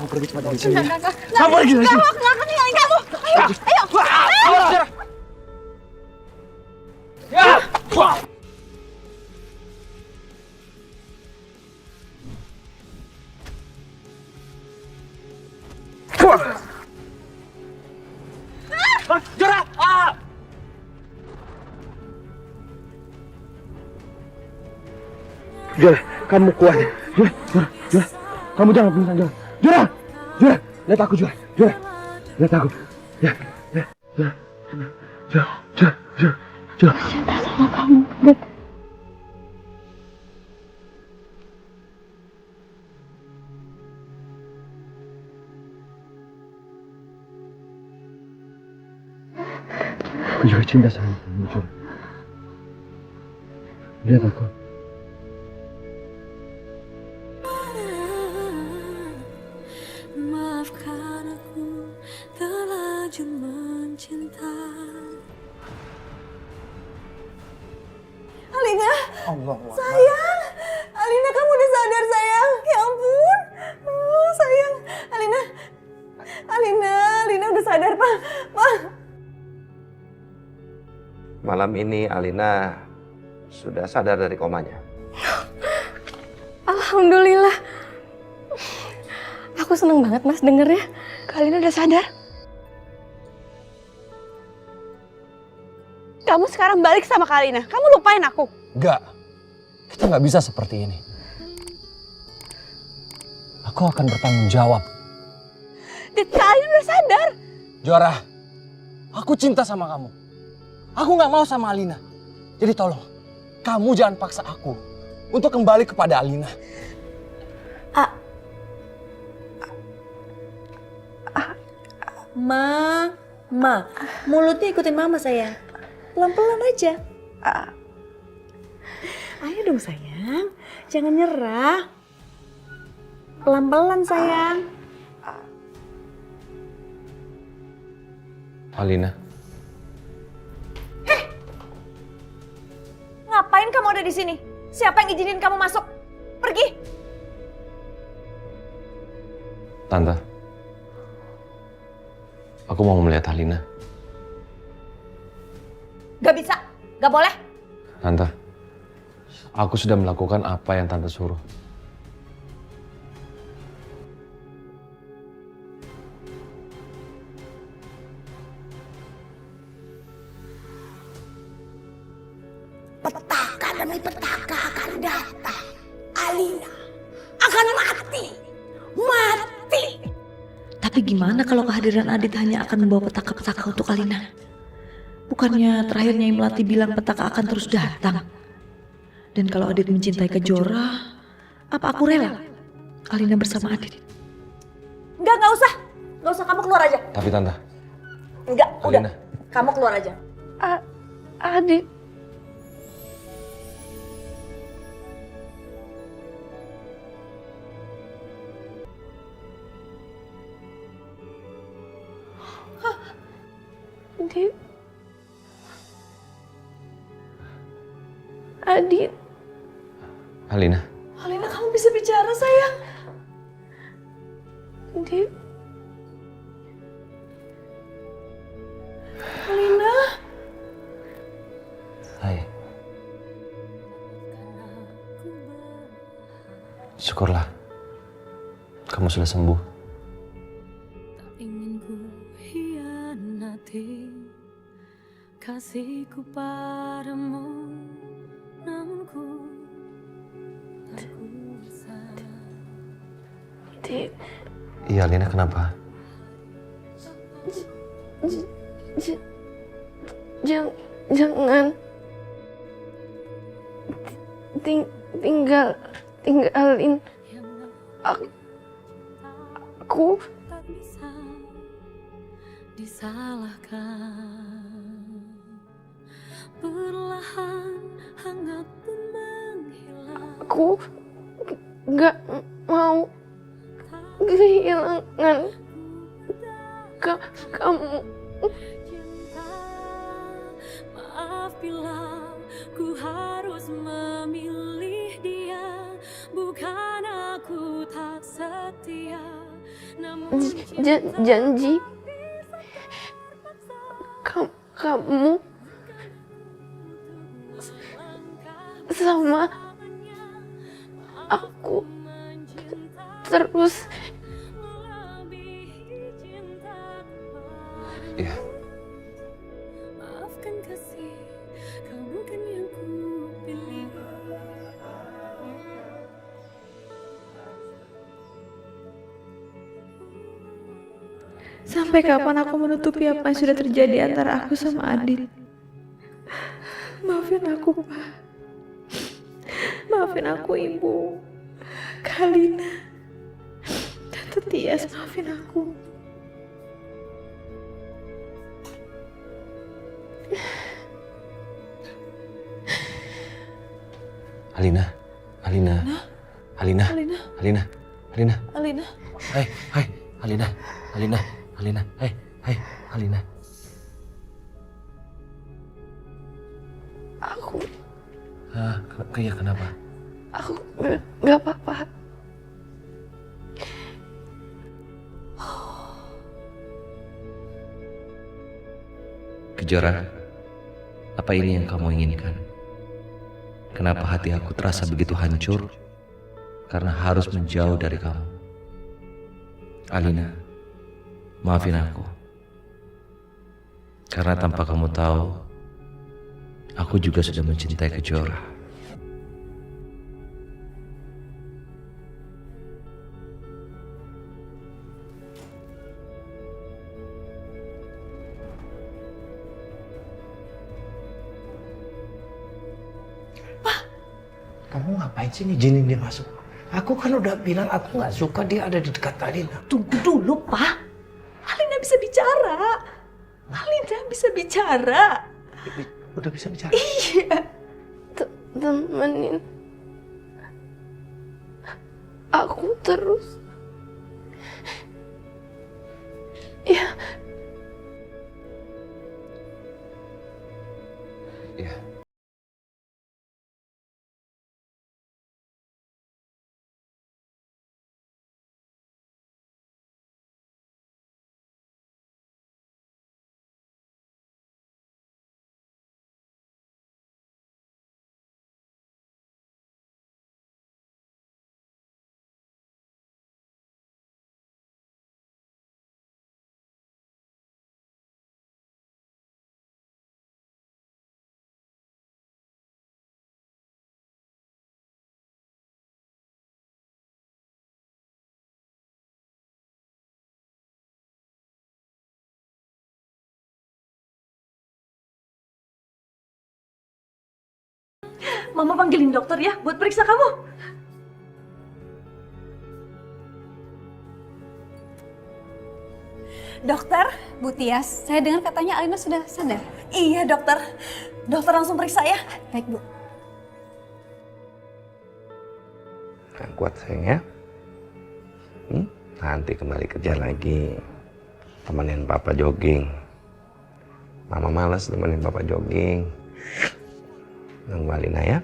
Kamu pergi cepat dari sini. Enggak. Kamu pergi dari sini. Nggak akan tinggalin kamu. Ayo. Jora! Jora, kamu kuat. Jora, kamu jangan pingsan, Jora. Jora, lihat aku, Jora. Lihat aku. Jora. Cinta sama kamu, Beb. Aku juga cinta sama kamu, Jora. Lihat aku. Maafkan aku terlanjur mencinta. Alina, Allah. sayang. Alina, kamu udah sadar, sayang. Ya ampun. Oh, sayang. Alina udah sadar, Pak. Malam ini Alina sudah sadar dari komanya. Alhamdulillah. Aku seneng banget, Mas, dengernya. Alina udah sadar. Kamu sekarang balik sama Kalina. Kamu lupain aku. Enggak. Kita nggak bisa seperti ini. Aku akan bertanggung jawab. Dan Kalina udah sadar. Jora, aku cinta sama kamu. Aku nggak mau sama Alina. Jadi tolong, kamu jangan paksa aku untuk kembali kepada Alina. Ma, mulutnya ikutin mama sayang. Pelan-pelan aja. Ayo dong sayang, jangan nyerah. Pelan-pelan sayang. Alina. Ngapain kamu ada di sini? Siapa yang izinin kamu masuk? Pergi. Tante, aku mau melihat Alina. Gak bisa, gak boleh. Tante, aku sudah melakukan apa yang Tante suruh. Petaka demi petaka akan datang. Alina akan mati. Tapi gimana kalau kehadiran Adit hanya akan membawa petaka-petaka untuk Alina? Bukannya terakhir Nyai Melati bilang petaka akan terus datang. Dan kalau Adit mencintai Kejora, apa aku rela Alina bersama Adit? Gak usah. Gak usah, kamu keluar aja. Tapi Tante, Enggak, udah. Alina. Kamu keluar aja. Adit. Adit. Alina, Alina, kamu bisa bicara, sayang. Adit. Alina. hai. Syukurlah, kamu sudah sembuh. Tak ingin ku hianati kasihku padamu, namun ku tak kuasa. Adit. Iya, Alina, kenapa? Jangan tinggalin aku. Tak bisa disalahkan. Perlahan hangat pun menghilang. Aku gak mau kehilangan kamu. Cinta, maaf bila ku harus memilih dia. Bukan aku tak setia, janji kamu sama aku terus. Iya. Maafkan kasih, kamu kan yang ku pilih. Sampai kapan aku menutupi apa yang sudah terjadi antara aku sama Adit? Maafin aku, Pak. Maafin aku, Ibu. Kalina. Tante Tias, maafin aku. Alina. Alina. Hai, Alina. Hai, Alina. Aku Kenapa? aku nggak apa-apa. Kejora, apa ini yang kamu inginkan? Kenapa hati aku terasa begitu hancur karena harus menjauh dari kamu? Alina, maafin aku. Karena tanpa kamu tahu, aku juga sudah mencintai Kejora. Kamu ngapain sih ngizinin dia masuk? Aku kan udah bilang aku nggak suka dia ada di dekat Alina. Tunggu dulu, Pak. Alina bisa bicara. Alina bisa bicara. Udah bisa bicara? Iya. Temenin aku terus. Ya. Iya. Mama panggilin dokter ya buat periksa kamu. Dokter, Bu Tias, saya dengar katanya Alina sudah sadar. Iya, dokter. Dokter langsung periksa ya. Baik, Bu. Nah, kuat sayang ya. Nanti kembali kerja lagi. Temenin papa jogging. Mama malas temenin papa jogging. Nunggu Alina ya.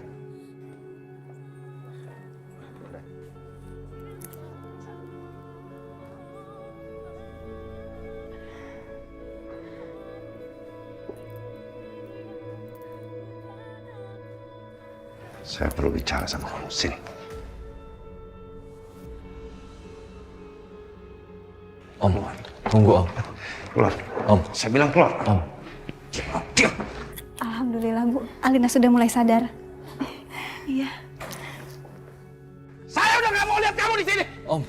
Saya perlu bicara sama kamu. Sini. Om, tunggu Om. Keluar. Om. Saya bilang keluar. Om. Diam. Alhamdulillah, Bu. Alina sudah mulai sadar. Iya. Saya udah nggak mau lihat kamu di sini. Om.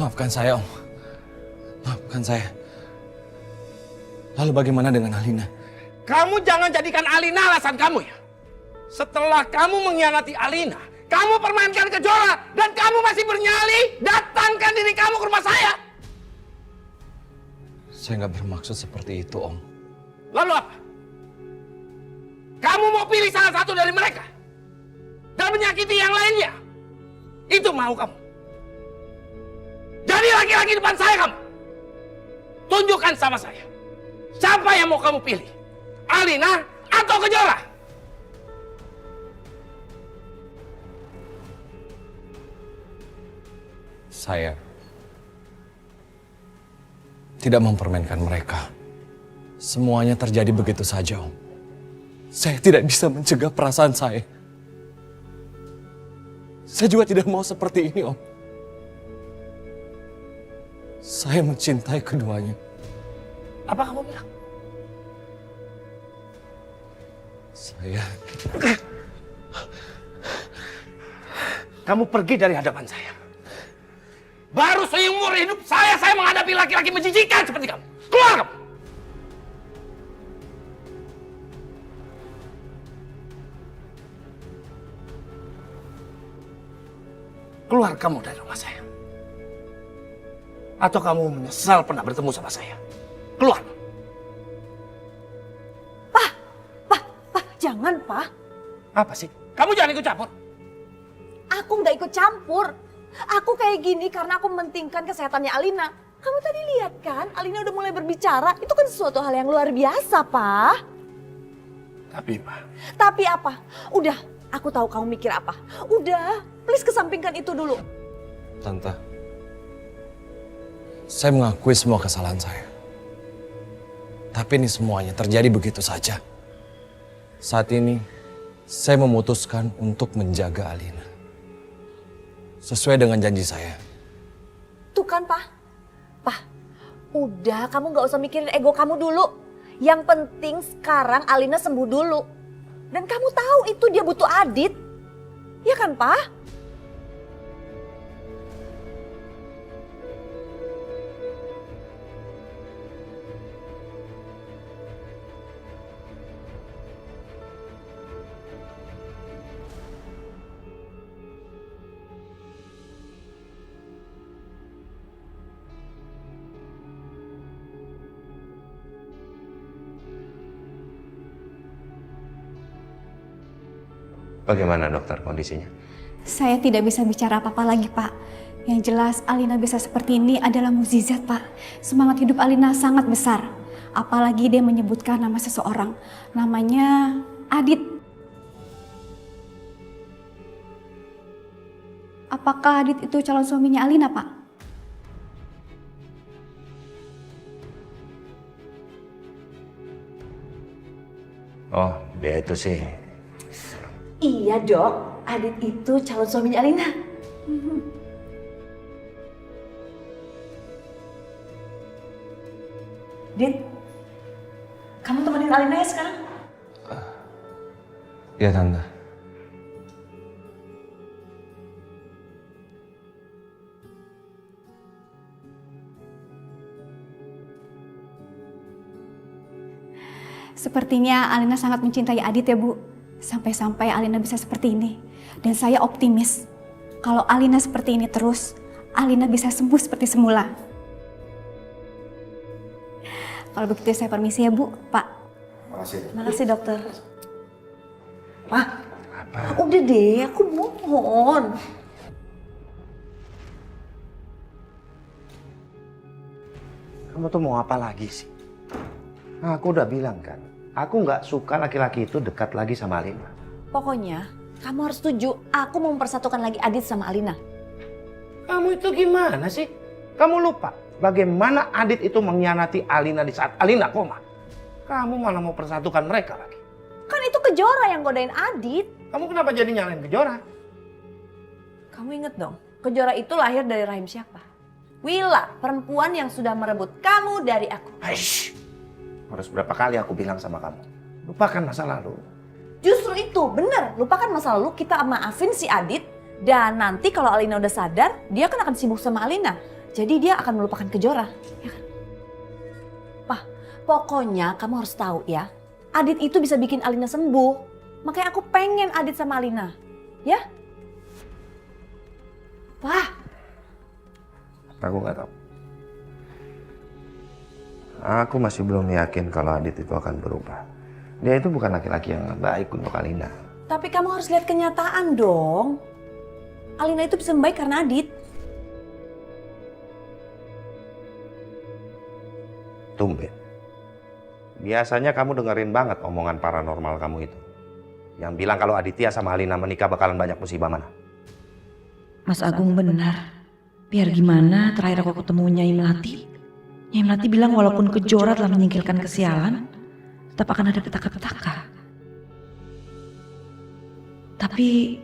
Maafkan saya, Om. Maafkan saya. Lalu bagaimana dengan Alina? Kamu jangan jadikan Alina alasan kamu ya. Setelah kamu mengkhianati Alina, kamu permainkan Kejora, dan kamu masih bernyali datangkan diri kamu ke rumah saya. Saya nggak bermaksud seperti itu, Om. Lalu apa? Kamu mau pilih salah satu dari mereka dan menyakiti yang lainnya? Itu mau kamu? Jadi laki-laki depan saya kamu. Tunjukkan sama saya. Siapa yang mau kamu pilih? Alina atau Kejora? Saya tidak mempermainkan mereka. Semuanya terjadi begitu saja, Om. Saya tidak bisa mencegah perasaan saya. Saya juga tidak mau seperti ini, Om. Saya mencintai keduanya. Apa kamu bilang? Saya... Kamu pergi dari hadapan saya. Baru seumur hidup saya menghadapi laki-laki menjijikan seperti kamu. Keluar kamu! Keluar kamu dari rumah saya. Atau kamu menyesal pernah bertemu sama saya. Keluar! Pak, jangan, Pak. Apa sih? Kamu jangan ikut campur. Aku nggak ikut campur. Aku kayak gini karena aku mementingkan kesehatannya Alina. Kamu tadi lihat kan, Alina udah mulai berbicara. Itu kan sesuatu hal yang luar biasa, Pak. Tapi, Ma. Tapi apa? Udah, aku tahu kamu mikir apa. Udah, please kesampingkan itu dulu. Tante, saya mengakui semua kesalahan saya. Tapi ini semuanya terjadi begitu saja. Saat ini, saya memutuskan untuk menjaga Alina. Sesuai dengan janji saya. Tuh kan, Pak. Pak, udah kamu gak usah mikirin ego kamu dulu. Yang penting sekarang Alina sembuh dulu. Dan kamu tahu itu dia butuh Adit. Ya kan, Pak? Bagaimana dokter kondisinya? Saya tidak bisa bicara apa-apa lagi, Pak. Yang jelas Alina bisa seperti ini adalah mukjizat, Pak. Semangat hidup Alina sangat besar. Apalagi dia menyebutkan nama seseorang. Namanya Adit. Apakah Adit itu calon suaminya Alina, Pak? Oh, dia itu sih. Iya, Dok. Adit itu calon suaminya Alina. Dit, kamu temenin Alina ya sekarang? Iya, Tante. Sepertinya Alina sangat mencintai Adit ya, Bu. Sampai-sampai Alina bisa seperti ini. Dan saya optimis kalau Alina seperti ini terus, Alina bisa sembuh seperti semula. Kalau begitu saya permisi ya, Bu, Pak. Makasih. Makasih, dokter. Pak, Apa? udah deh, aku mohon. Kamu tuh mau apa lagi sih? Nah, aku udah bilang kan, aku nggak suka laki-laki itu dekat lagi sama Alina. Pokoknya, kamu harus setuju, aku mau mempersatukan lagi Adit sama Alina. Kamu itu gimana sih? Kamu lupa bagaimana Adit itu mengkhianati Alina di saat Alina koma. Kamu malah mau persatukan mereka lagi. Kan itu Kejora yang godain Adit. Kamu kenapa jadi nyalain Kejora? Kamu inget dong, Kejora itu lahir dari rahim siapa? Willa, perempuan yang sudah merebut kamu dari aku. Aish, harus berapa kali aku bilang sama kamu, lupakan masa lalu. Justru itu, bener. Lupakan masa lalu, kita maafin si Adit. Dan nanti kalau Alina udah sadar, dia kan akan sibuk sama Alina. Jadi dia akan melupakan Kejora. Ya kan? Pak, pokoknya kamu harus tahu ya. Adit itu bisa bikin Alina sembuh. Makanya aku pengen Adit sama Alina. Ya? Pak. Aku nggak tahu. Aku masih belum yakin kalau Adit itu akan berubah. Dia itu bukan laki-laki yang baik untuk Alina. Tapi kamu harus lihat kenyataan dong. Alina itu bisa membaik karena Adit. Tumben. Biasanya kamu dengerin banget omongan paranormal kamu itu. Yang bilang kalau Aditya sama Alina menikah bakalan banyak musibah mana. Mas Agung benar. Biar gimana terakhir aku ketemu Nyai Melati bilang walaupun Kejora telah menyingkirkan kesialan, tetap akan ada petaka-petaka. Tapi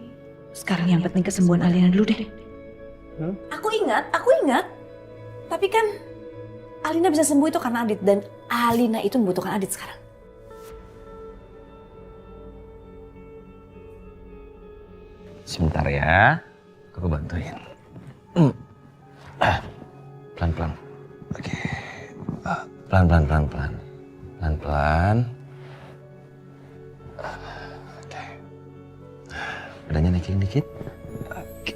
sekarang yang penting kesembuhan Alina dulu deh. Aku ingat. Tapi kan Alina bisa sembuh itu karena Adit, dan Alina itu membutuhkan Adit sekarang. Sebentar ya, aku bantuin. Pelan-pelan. Oke. Pelan-pelan. Pelan-pelan. Oke. Badannya naikin dikit. Oke.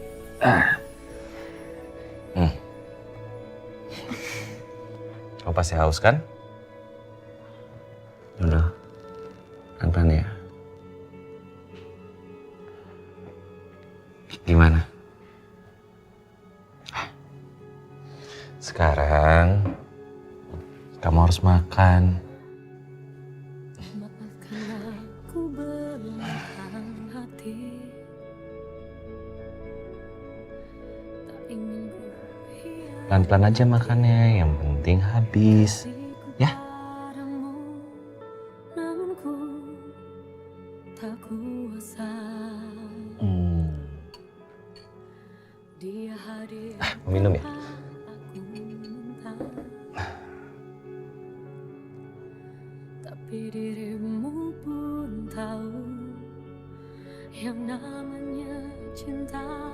Kamu pasti haus kan? Udah. Pelan-pelan ya. Gimana? Sekarang kamu harus makan. Pelan-pelan aja makannya, yang penting habis. Ya? Mau minum ya? Tapi dirimu pun tahu yang namanya cinta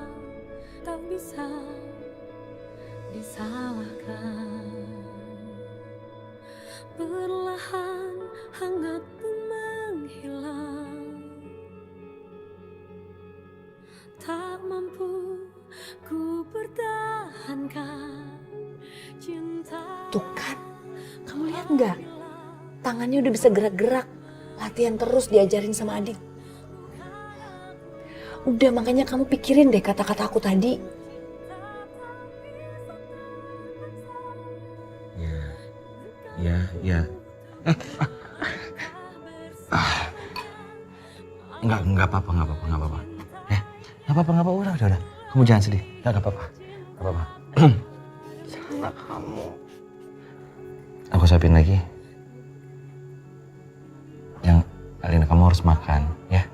tak bisa disalahkan. Perlahan hangat pun menghilang, tak mampu ku pertahankan cinta. Tuh kan, kamu lihat nggak? Tangannya udah bisa gerak-gerak. Latihan terus diajarin sama Adit. Udah, makanya kamu pikirin deh kata-kata aku tadi. Ya. Enggak apa-apa. Ya, enggak apa-apa, udah. Kamu jangan sedih. Enggak apa-apa. Salah kamu. Aku siapin lagi. Yang Alina, kamu harus makan, ya.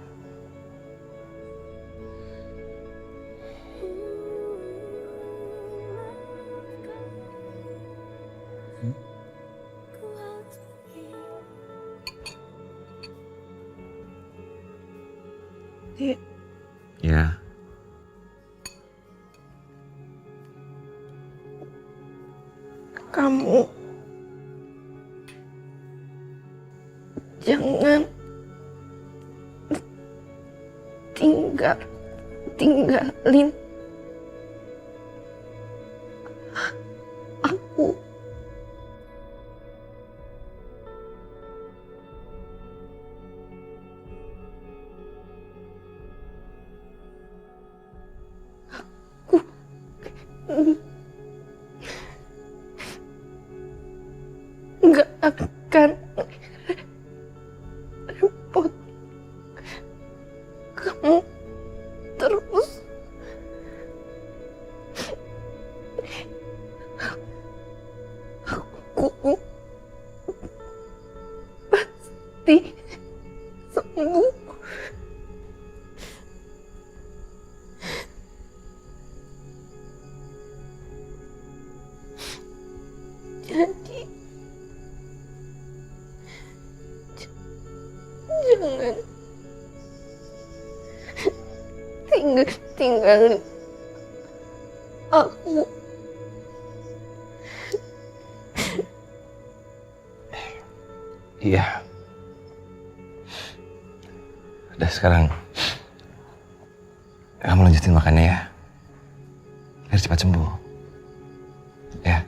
Ya. Kamu jangan tinggalin aku. Nggak akan repot kamu terus. Aku pasti sembuh. Jadi jangan tinggalin aku. Iya. Udah, sekarang kamu lanjutin makannya ya. Biar cepat sembuh. Ya.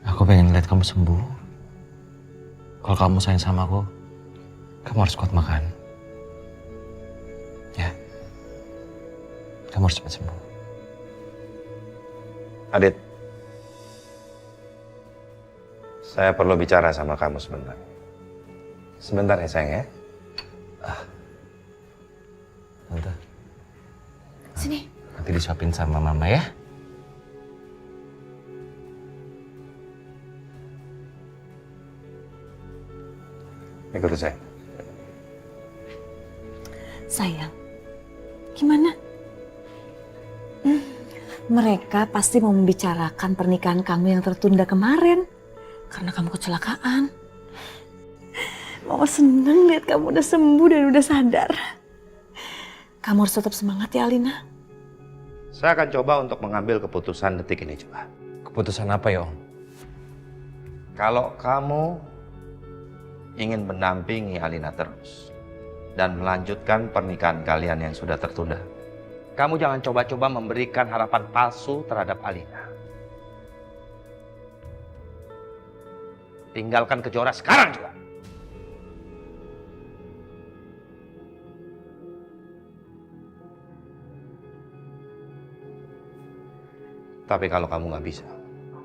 Aku pengen lihat kamu sembuh. Kalau kamu sayang sama aku, kamu harus kuat makan. Ya. Kamu harus cepat sembuh. Adit, saya perlu bicara sama kamu sebentar. Sebentar ya sayang ya. Tante. Sini. Nanti di disuapin sama mama ya. Ikut saya. Sayang, gimana? Mereka pasti mau membicarakan pernikahan kamu yang tertunda kemarin karena kamu kecelakaan. Mama seneng lihat kamu udah sembuh dan udah sadar. Kamu harus tetap semangat ya, Alina. Saya akan coba untuk mengambil keputusan detik ini juga. Keputusan apa ya Om? Kalau kamu ingin mendampingi Alina terus dan melanjutkan pernikahan kalian yang sudah tertunda, kamu jangan coba-coba memberikan harapan palsu terhadap Alina. Tinggalkan Kejora sekarang juga. Tapi kalau kamu nggak bisa,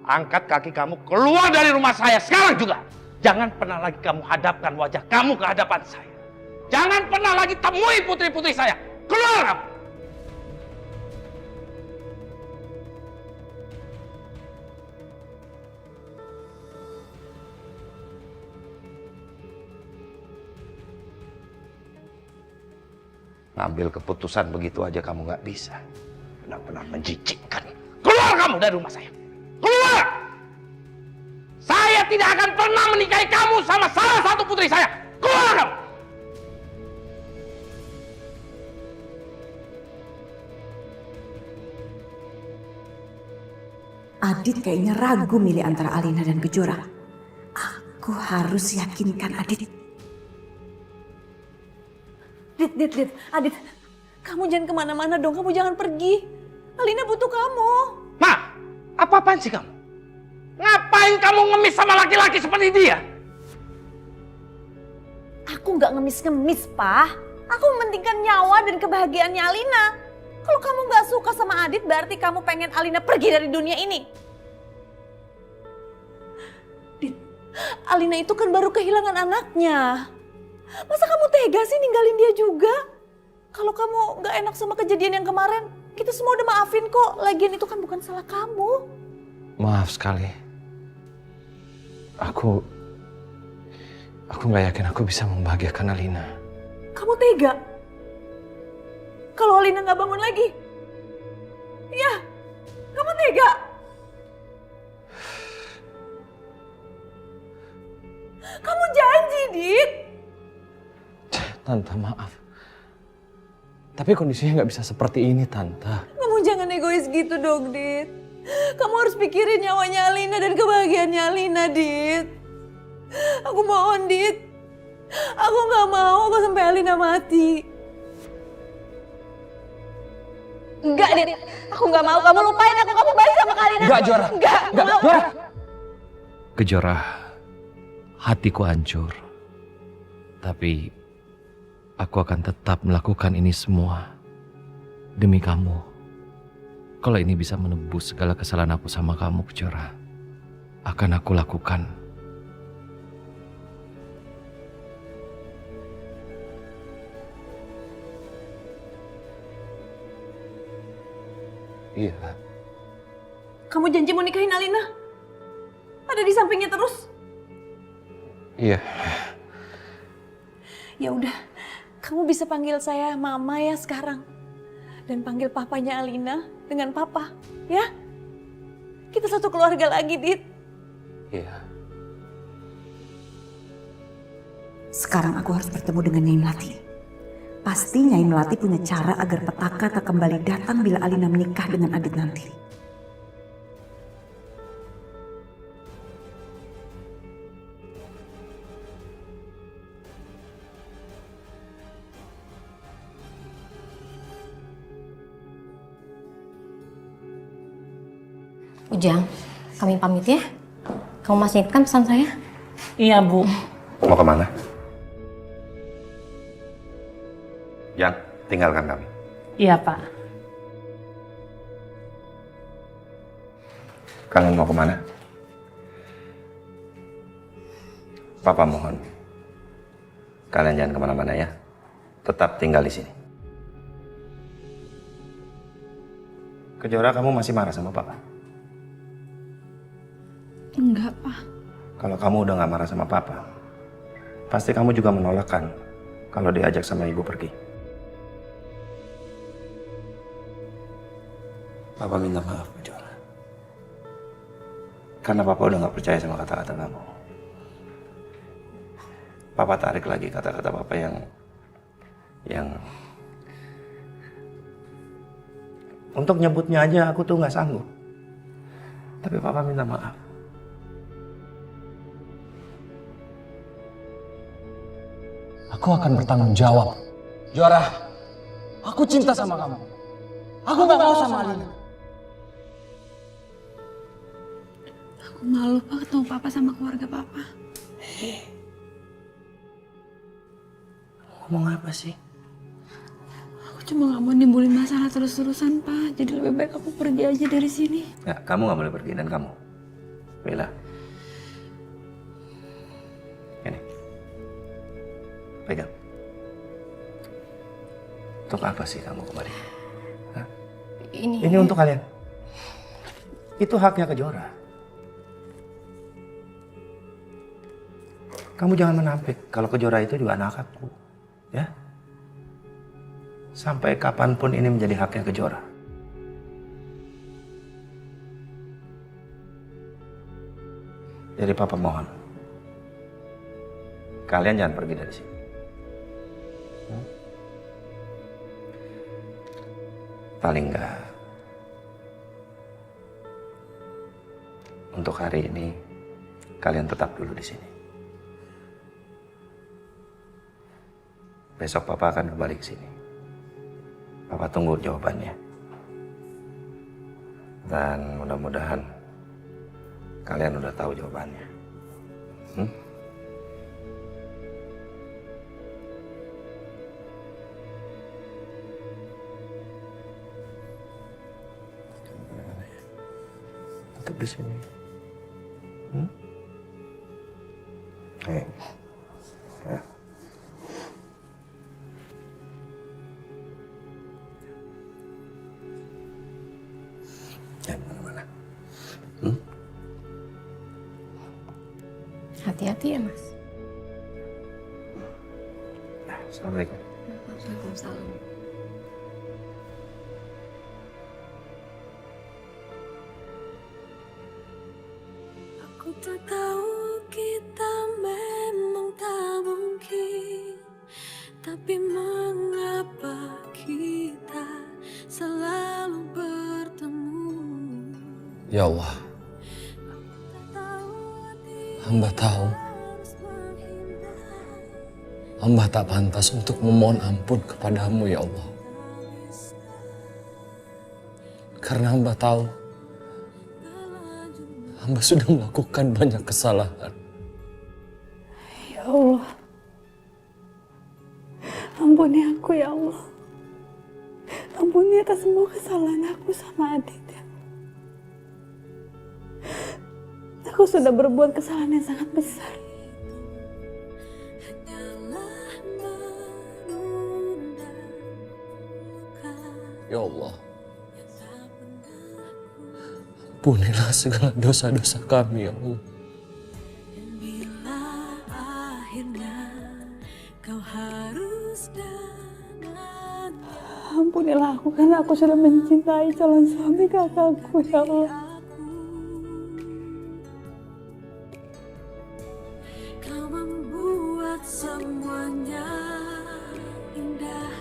angkat kaki kamu keluar dari rumah saya sekarang juga. Jangan pernah lagi kamu hadapkan wajah kamu ke hadapan saya. Jangan pernah lagi temui putri-putri saya. Keluar kamu! Ngambil keputusan begitu aja kamu nggak bisa. Benar-benar menjijikkan. Keluar kamu dari rumah saya. Keluar! Saya tidak akan pernah menikahi kamu sama salah satu putri saya. Keluar kamu! Adit kayaknya ragu milih antara Alina dan Kejora. Aku harus yakinkan Adit. Dit, Adit, kamu jangan kemana-mana dong, kamu jangan pergi. Alina butuh kamu. Ma, apa-apaan sih kamu? Ngapain kamu ngemis sama laki-laki seperti dia? Aku nggak ngemis-ngemis, Pak. Aku mementingkan nyawa dan kebahagiaannya Alina. Kalau kamu nggak suka sama Adit, berarti kamu pengen Alina pergi dari dunia ini. Dit, Alina itu kan baru kehilangan anaknya. Masa kamu tega sih ninggalin dia juga? Kalau kamu nggak enak sama kejadian yang kemarin, kita semua udah maafin kok. Lagian itu kan bukan salah kamu. Maaf sekali. Aku nggak yakin aku bisa membahagiakan Alina. Kamu tega? Kalau Alina nggak bangun lagi? Ya, kamu tega? Kamu janji, Dit. Tante, maaf. Tapi kondisinya nggak bisa seperti ini, Tante. Kamu jangan egois gitu dong, Dit. Kamu harus pikirin nyawanya Alina dan kebahagiaannya Alina, Dit. Aku mohon, Dit. Aku nggak mau kok sampai Alina mati. Enggak, Dit. Aku nggak mau kamu lupain aku. Kamu balik sama Alina. Enggak, Jora. Enggak mau. Jora. Kejora, hatiku hancur. Tapi aku akan tetap melakukan ini semua demi kamu. Kalau ini bisa menebus segala kesalahan aku sama kamu, Kejora, akan aku lakukan. Iya. Kamu janji mau nikahin Alina? Ada di sampingnya terus? Iya. Ya udah, kamu bisa panggil saya Mama ya sekarang. Dan panggil papanya Alina dengan Papa, ya? Kita satu keluarga lagi, Dit. Iya. Sekarang aku harus bertemu dengan Nyai Melati. Pasti Nyai Melati punya cara agar petaka tak kembali datang bila Alina menikah dengan Adit nanti. Ujang, kami pamit ya. Kamu masih ingat kan pesan saya? Iya, Bu. Mau kemana? Jan, tinggalkan kami. Iya, Pak. Kalian mau kemana? Papa mohon. Kalian jangan kemana-mana ya. Tetap tinggal di sini. Kejora, kamu masih marah sama papa? Enggak, Pak. Kalau kamu udah gak marah sama papa, pasti kamu juga menolak kan kalau diajak sama ibu pergi. Papa minta maaf, Kejora. Karena papa udah gak percaya sama kata-kata kamu. Papa tarik lagi kata-kata papa yang untuk nyebutnya aja aku tuh gak sanggup. Tapi papa minta maaf. Aku akan bertanggung jawab. Jora, aku cinta sama kamu. Aku gak mau sama Alina. Aku malu Pak ketemu Papa sama keluarga Papa. Ngomong apa sih? Aku cuma gak mau nimbulin masalah terus-terusan Pak. Jadi lebih baik aku pergi aja dari sini. Ya, kamu gak boleh pergi, dan kamu, Bella. Ini. Pegang. Untuk apa sih kamu kemarin? Hah? Ini untuk kalian. Itu haknya Kejora. Kamu jangan menampik kalau Kejora itu juga anak aku. Ya? Sampai kapanpun ini menjadi haknya Kejora. Jadi papa mohon, kalian jangan pergi dari sini. Paling enggak, untuk hari ini kalian tetap dulu di sini. Besok papa akan kembali ke sini. Papa tunggu jawabannya. Dan mudah-mudahan kalian udah tahu jawabannya. Tetap di sini. Ya. Jangan kemana-mana. Hati-hati ya Mas. Assalamualaikum. Waalaikumsalam. Aku tak tahu kita memang tak mungkin, tapi mengapa kita selalu bertemu? Ya Allah, hamba tahu hamba tak pantas untuk memohon ampun kepadamu, ya Allah. Karena hamba tahu hamba sudah melakukan banyak kesalahan. Ya Allah, ampuni aku ya Allah. Ampuni atas semua kesalahan aku sama Adit. Aku sudah berbuat kesalahan yang sangat besar. Ya Allah, ampunilah segala dosa-dosa kami, ya Allah. Bila akhirnya kau harus dengan ampunilah aku karena aku sudah mencintai calon suami kakakku ya Allah. Kau membuat semuanya indah,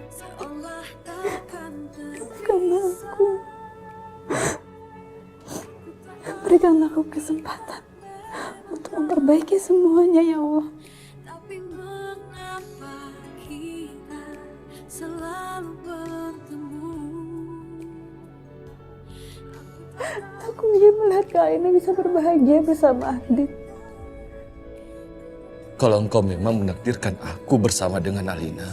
seolah takkan karena aku. Berikanlah aku kesempatan untuk memperbaiki semuanya ya Allah. Tapi mengapa kita selalu bertemu? Aku ingin melihat Kak Alina bisa berbahagia bersama Adit. Kalau engkau memang menakdirkan aku bersama dengan Alina,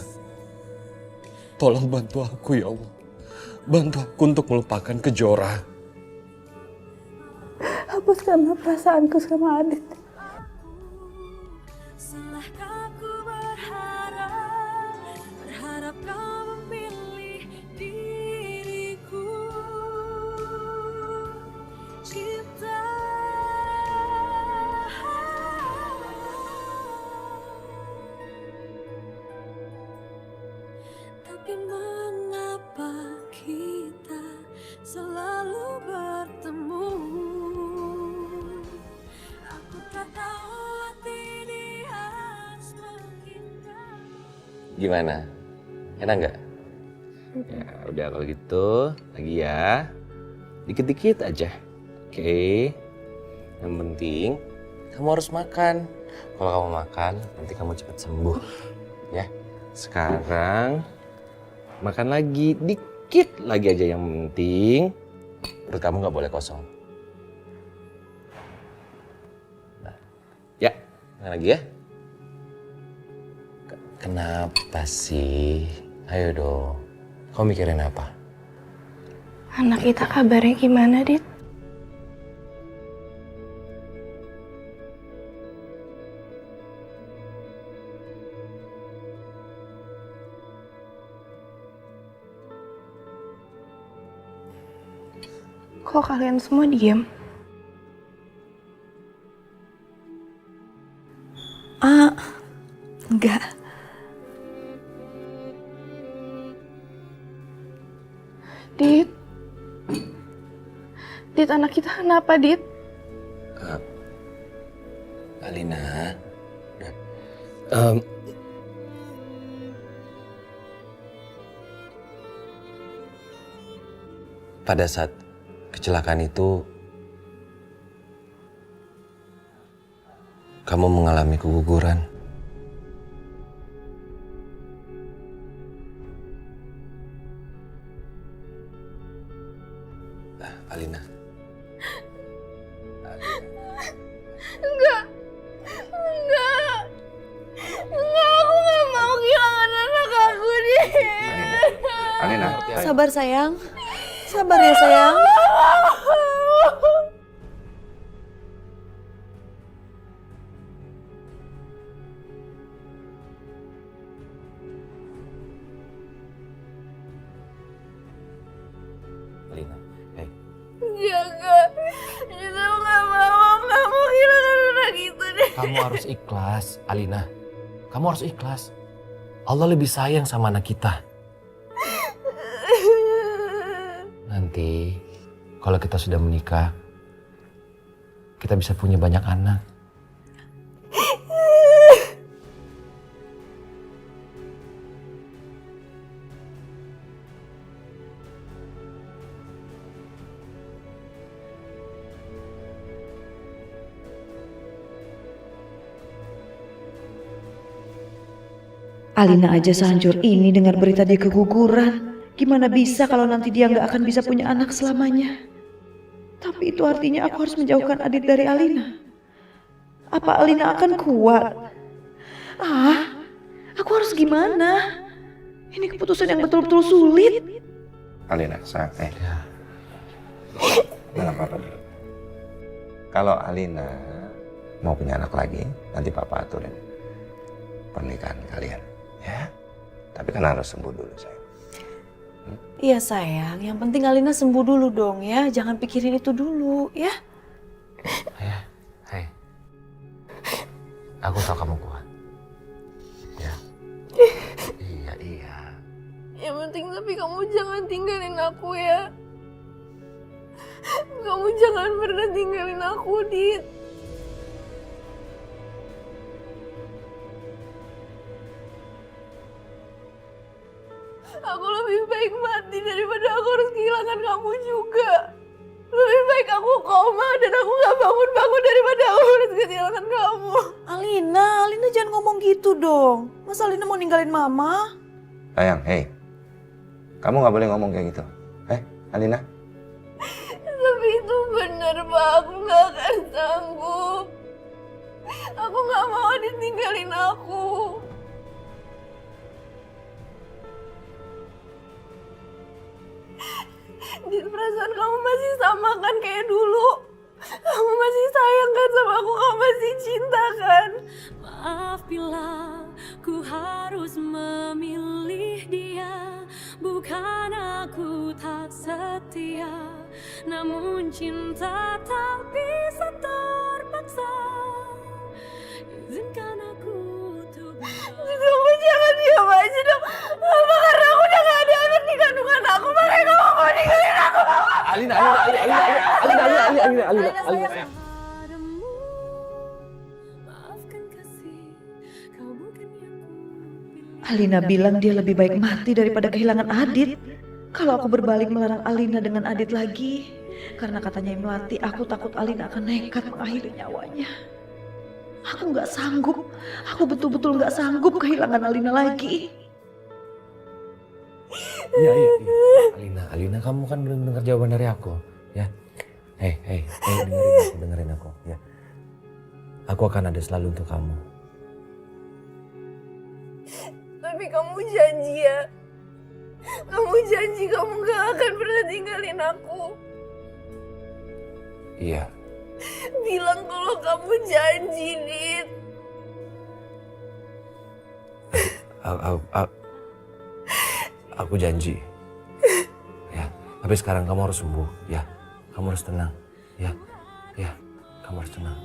tolong bantu aku, ya Allah. Bantu aku untuk melupakan Kejora. Hapuskanlah perasaanku sama Adit. Selahkah aku berharap kau memilih dia. Gimana? Enak nggak? Ya udah kalau gitu, lagi ya. Dikit-dikit aja. Oke. Yang penting kamu harus makan. Kalau kamu makan, nanti kamu cepat sembuh. Ya. Sekarang makan lagi, dikit lagi aja, yang penting perut kamu nggak boleh kosong. Nah, ya, makan lagi ya. Kenapa sih? Ayo dong. Kamu mikirin apa? Anak kita kabarnya gimana, Dit? Kok kalian semua diam? Enggak. Dit, anak kita kenapa, Dit? Alina, pada saat kecelakaan itu kamu mengalami keguguran. Alina. Enggak, aku gak mau kehilangan anak aku, Dit. Alina. Sabar sayang. Sabar ya sayang. Alina, hey. Enggak. Dit, aku gak mau kehilangan anak itu, Dit. Kamu harus ikhlas, Alina. Kamu harus ikhlas. Allah lebih sayang sama anak kita. Nanti, kalau kita sudah menikah, kita bisa punya banyak anak. Alina aja sehancur ini dengar berita dia keguguran. Gimana bisa kalau nanti dia nggak akan bisa punya anak selamanya? Tapi itu artinya aku harus menjauhkan Adit dari Alina. Apa Alina akan kuat? Aku harus gimana? Ini keputusan yang betul-betul sulit. Alina, sayang. Jangan apa-apa dulu. Kalau Alina mau punya anak lagi, nanti papa aturin pernikahan kalian. Ya, tapi kan harus sembuh dulu, sayang. Iya sayang, yang penting Alina sembuh dulu dong ya. Jangan pikirin itu dulu ya. Hey. Aku tahu kamu kuat. Ya. Iya. Yang penting tapi kamu jangan tinggalin aku ya. Kamu jangan pernah tinggalin aku, Dit. Aku lebih baik mati daripada aku harus kehilangan kamu juga. Lebih baik aku koma dan aku gak bangun-bangun daripada aku harus kehilangan kamu. Alina jangan ngomong gitu dong. Masa Alina mau ninggalin mama? Sayang, kamu nggak boleh ngomong kayak gitu. Alina? Tapi itu benar, Pak. Aku gak akan sanggup. Aku gak mau ditinggalin aku. Di perasaan kamu masih sama kan kayak dulu. Kamu masih sayang kan sama aku, kamu masih cinta kan. Maaf bila ku harus memilih dia. Bukan aku tak setia, namun cinta tak bisa terpaksa. Izinkan aku untuk Kamu jangan diam aja dong. Apa karena aku udah gak ada anak di kandungan aku, makanya kamu mau ninggalin aku? Alina. Alina bilang dia lebih baik mati daripada kehilangan Adit. Kalau aku berbalik melarang Alina dengan Adit lagi, karena katanya Melati, aku takut Alina akan nekat mengakhiri nyawanya. Aku nggak sanggup, aku betul-betul nggak sanggup kehilangan Alina lagi. Iya. Alina, kamu kan belum dengar jawaban dari aku, ya. Hei, dengerin aku, ya. Aku akan ada selalu untuk kamu. Tapi kamu janji ya. Kamu janji kamu gak akan pernah tinggalin aku. Iya. Bilang kalau kamu janji, Dit. Aku janji. Ya, tapi sekarang kamu harus sembuh, ya. Kamu harus tenang, ya. Ya, kamu harus tenang.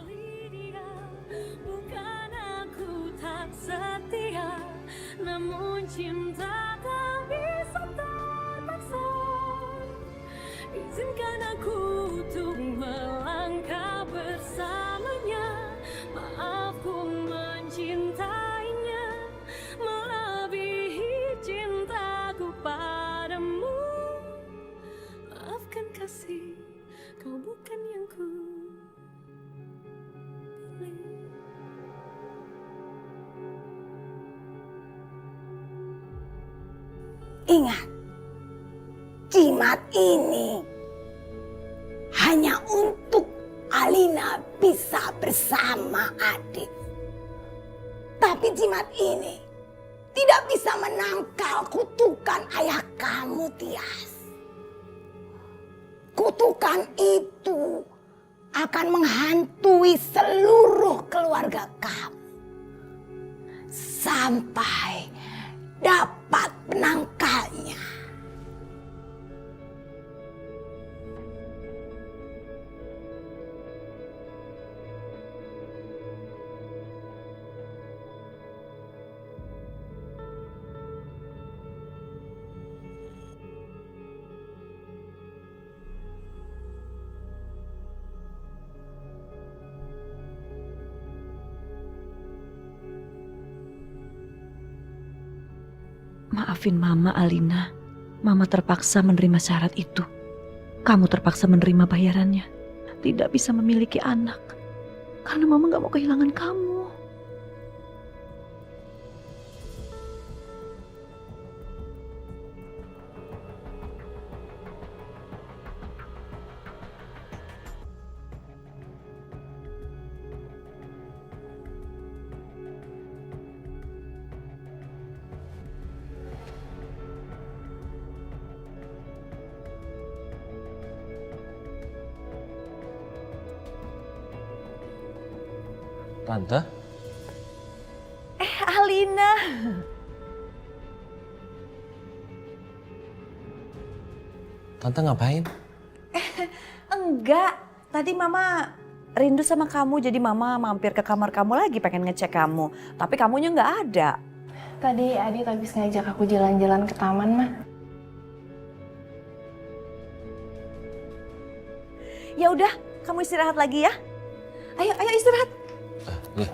Bukan aku tak setia, namun cinta tak bisa terpaksa. Izinkan aku untuk melangkah bersamanya. Maaf ku mencintainya melebihi cintaku padamu. Maafkan kasih, kau bukan yang ku pilih. Ingat, jimat ini hanya untuk Alina bisa bersama Adit. Tapi jimat ini tidak bisa menangkal kutukan ayah kamu, Tias. Kutukan itu akan menghantui seluruh keluarga kamu sampai dapat menangkalnya. Maafin Mama, Alina. Mama terpaksa menerima syarat itu. Kamu terpaksa menerima bayarannya. Tidak bisa memiliki anak. Karena Mama gak mau kehilangan kamu. Tante? Alina. Tante ngapain? Enggak, tadi Mama rindu sama kamu, jadi Mama mampir ke kamar kamu lagi pengen ngecek kamu. Tapi kamunya nggak ada. Tadi Adit habis ngajak aku jalan-jalan ke taman, Mah. Ya udah, kamu istirahat lagi ya. Ayo istirahat. Nih.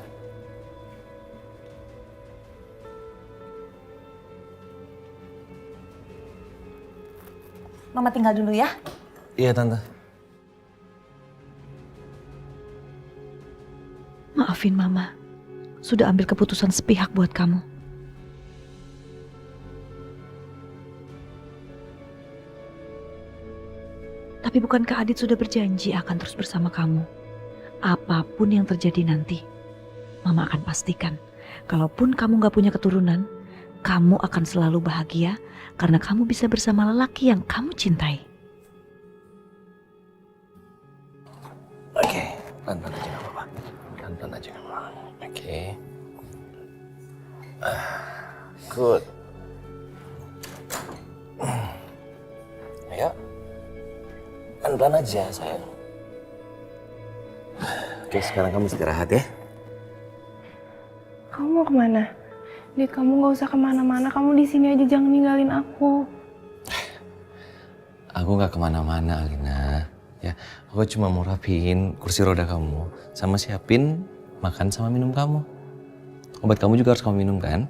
Mama tinggal dulu ya. Iya, Tante. Maafin Mama. Sudah ambil keputusan sepihak buat kamu. Tapi bukankah Adit sudah berjanji akan terus bersama kamu? Apapun yang terjadi nanti, Mama akan pastikan. Kalaupun kamu gak punya keturunan, kamu akan selalu bahagia karena kamu bisa bersama lelaki yang kamu cintai. Oke, pelan-pelan aja gak apa-apa. Pelan-pelan aja gak apa-apa. Oke. Good. Ayo. Pelan-pelan aja, sayang. Oke, sekarang kamu istirahat ya. Kamu mau kemana? Dit, kamu gak usah kemana-mana. Kamu di sini aja, jangan ninggalin aku. Aku gak kemana-mana, Alina. Ya, aku cuma mau rapiin kursi roda kamu. Sama siapin makan sama minum kamu. Obat kamu juga harus kamu minum kan?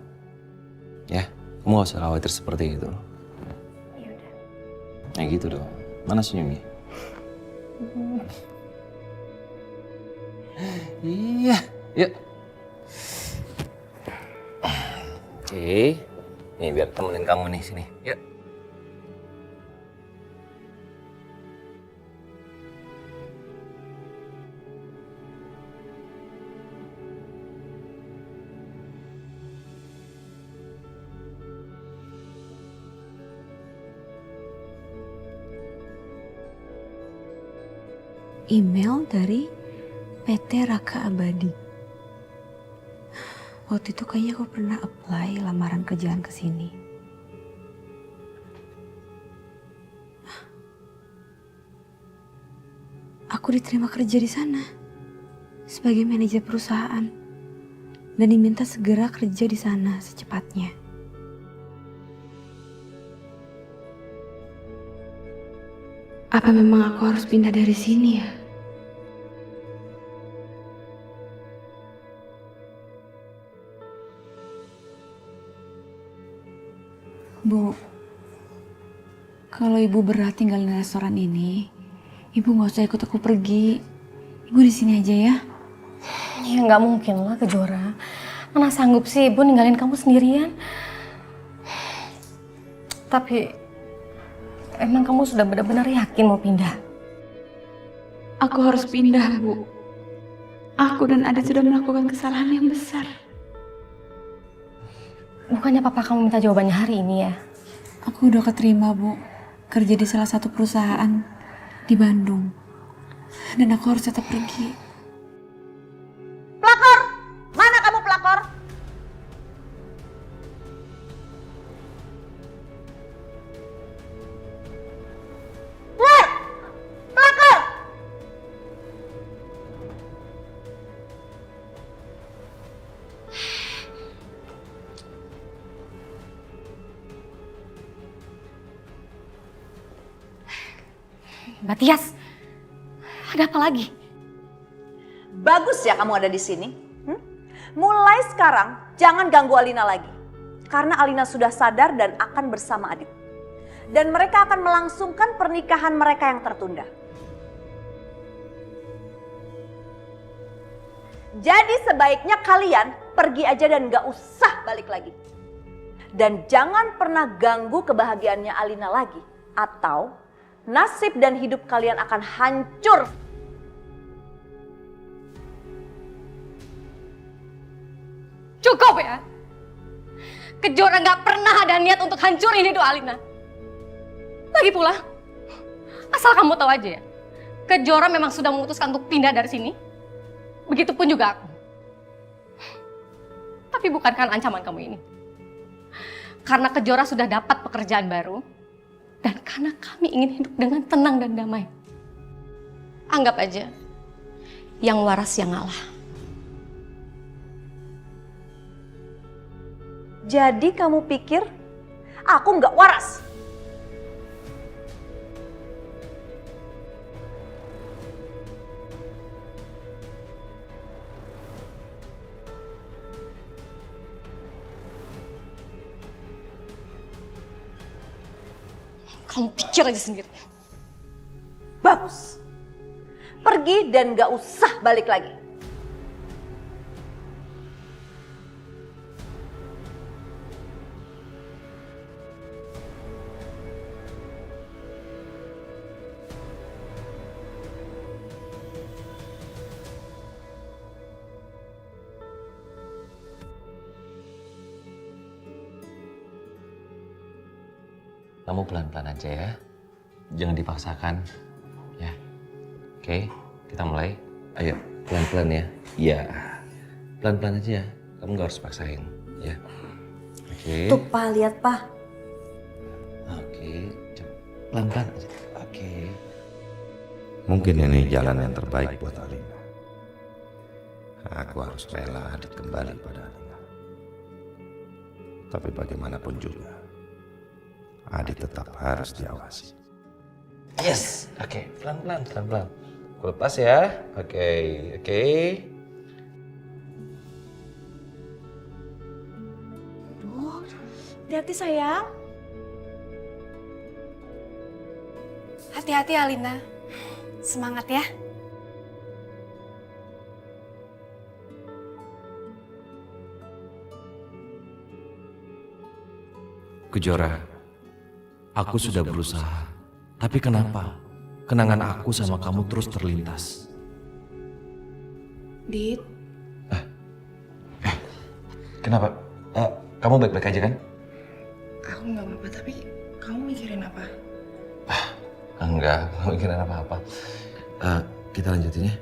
Ya, kamu gak usah khawatir seperti itu. Ya gitu dong. Mana senyumnya? Iya, yuk. Oke, nih biar temenin kamu nih sini. Yuk. Email dari PT Raka Abadi. Waktu itu kayaknya aku pernah apply lamaran kerjaan ke sini. Aku diterima kerja di sana sebagai manajer perusahaan dan diminta segera kerja di sana secepatnya. Apa memang aku harus pindah dari sini ya? Bu, kalau ibu berat tinggal di restoran ini, ibu nggak usah ikut aku pergi. Ibu di sini aja ya. Ya nggak mungkin lah Kejora. Mana sanggup sih ibu ninggalin kamu sendirian? Tapi emang kamu sudah benar-benar yakin mau pindah? Aku harus pindah, Bu. Aku dan Adit sudah melakukan kesalahan yang besar. Bukannya papa kamu minta jawabannya hari ini ya? Aku udah keterima, Bu. Kerja di salah satu perusahaan di Bandung. Dan aku harus tetap pergi. Pelakor! Mana kamu pelakor? Keluar! Pelakor! Mbak Tias, ada apa lagi? Bagus ya kamu ada di sini. Mulai sekarang jangan ganggu Alina lagi. Karena Alina sudah sadar dan akan bersama Adit. Dan mereka akan melangsungkan pernikahan mereka yang tertunda. Jadi sebaiknya kalian pergi aja dan gak usah balik lagi. Dan jangan pernah ganggu kebahagiaannya Alina lagi. Atau nasib dan hidup kalian akan hancur. Cukup ya. Kejora nggak pernah ada niat untuk hancurin hidup Alina. Lagi pula, asal kamu tahu aja ya, Kejora memang sudah memutuskan untuk pindah dari sini. Begitupun juga aku. Tapi bukan karena ancaman kamu ini. Karena Kejora sudah dapat pekerjaan baru. Dan karena kami ingin hidup dengan tenang dan damai. Anggap aja, yang waras yang ngalah. Jadi kamu pikir aku nggak waras? Kamu pikir aja sendiri. Bagus. Pergi dan gak usah balik lagi. Kamu pelan-pelan aja ya. Jangan dipaksakan. Ya. Oke, kita mulai. Ayo, pelan-pelan ya. Iya. Pelan-pelan aja. Kamu gak harus paksain. Ya. Oke. Tuh Pa, lihat Pa. Oke, pelan-pelan aja. Oke. Mungkin ini jalan yang terbaik buat Alina. Aku harus rela Adit kembali pada Alina. Tapi bagaimanapun juga, Adit tetap harus diawasi. Yes. Oke, pelan-pelan, pelan-pelan. Aku lepas ya. Oke, oke. Hati-hati sayang. Hati-hati Alina. Semangat ya. Kejora, aku sudah berusaha. Tapi kenapa kenangan aku sama kamu terus terlintas? Dit, Kenapa? Kamu baik-baik aja kan? aku nggak apa-apa, tapi kamu mikirin apa? Enggak, nggak mikirin apa-apa. Kita lanjutin ya,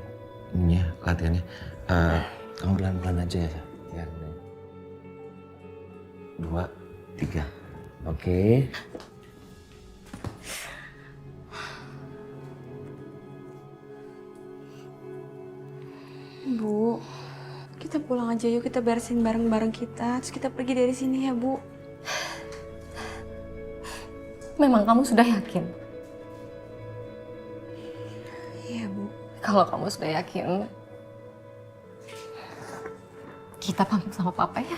ininya, latihannya. Kamu pelan-pelan aja ya. Ya. 2, 3. Oke. Bu, kita pulang aja yuk, kita beresin bareng-bareng kita, terus kita pergi dari sini ya, Bu. Memang kamu sudah yakin? Iya, Bu. Kalau kamu sudah yakin, kita pamit sama papa ya.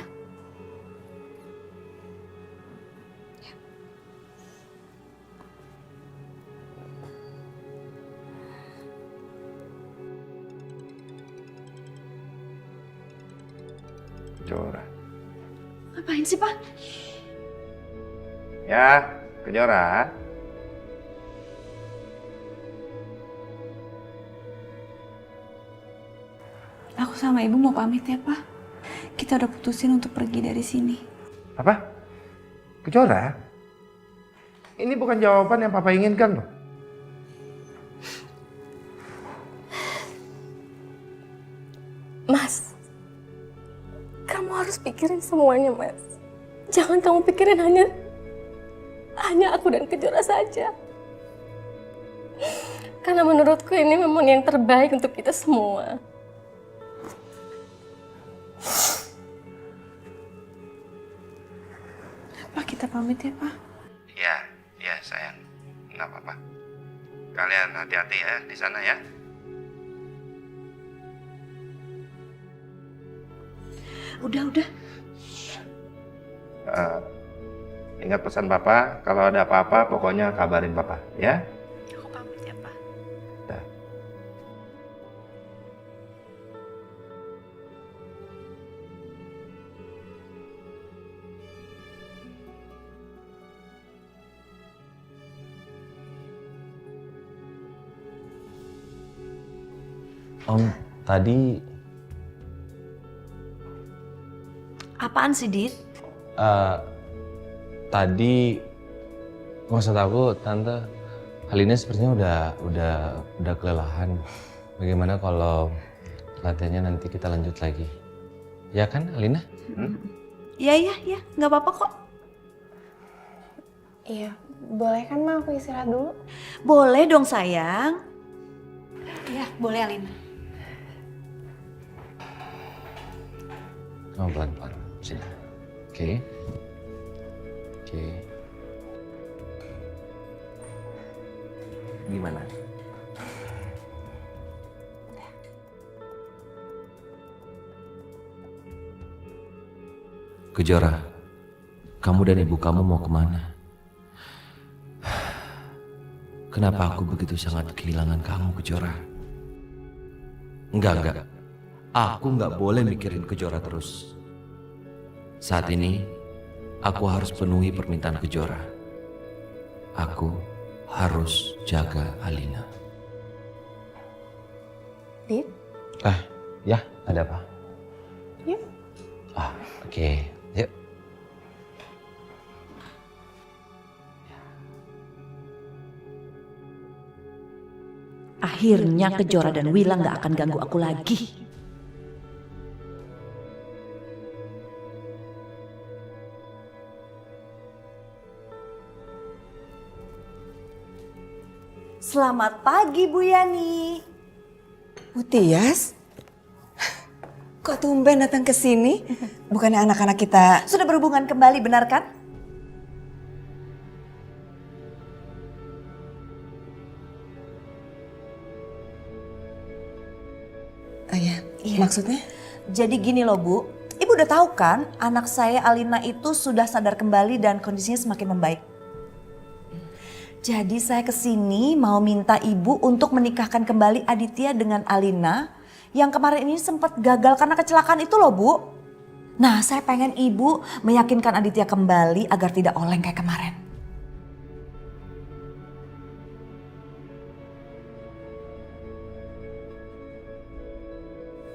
Kejora. Ngapain sih, Pak? Ya, Kejora. Aku sama Ibu mau pamit ya, Pak. Kita udah putusin untuk pergi dari sini. Apa? Kejora? Ini bukan jawaban yang Papa inginkan loh. Mas, kamu harus pikirin semuanya, Mas. Jangan kamu pikirin hanya aku dan Kejora saja. Karena menurutku ini memang yang terbaik untuk kita semua. Pak, kita pamit ya, Pak. Ya sayang. Nggak apa-apa. Kalian hati-hati ya di sana ya. Udah. Ingat pesan Papa, kalau ada apa-apa pokoknya kabarin Papa, ya? Aku pamit ya, Pak. Dah. Om, tadi Apaan sih, Dit? tadi maksud aku Tante Alina sepertinya udah kelelahan. Bagaimana kalau latihannya nanti kita lanjut lagi? Ya kan, Alina? Iya, nggak apa-apa kok. Iya, boleh kan, Ma, aku istirahat dulu? Boleh dong, sayang. Iya, boleh, Alina. Oh, pelan-pelan. Sini. Oke. Gimana? Kejora, kamu dan ibu kamu mau kemana? Kenapa aku begitu sangat kehilangan kamu, Kejora? Enggak. Aku nggak boleh mikirin Kejora terus. Saat ini, aku harus penuhi permintaan Kejora. Aku harus jaga Alina. Dit? Ya, ada apa? Yuk. Oke. Yuk. Akhirnya Kejora dan Wila nggak akan ganggu aku lagi. Selamat pagi, Bu Yani. Bu Tias? Kok tumben datang ke sini? Bukannya anak-anak kita... Sudah berhubungan kembali, benar kan? Oh ya, maksudnya? Jadi gini loh, Bu. Ibu Ibu udah tahu kan anak saya Alina itu sudah sadar kembali dan kondisinya semakin membaik. Jadi saya kesini mau minta ibu untuk menikahkan kembali Aditya dengan Alina yang kemarin ini sempat gagal karena kecelakaan itu loh Bu. Nah saya pengen ibu meyakinkan Aditya kembali agar tidak oleng kayak kemarin.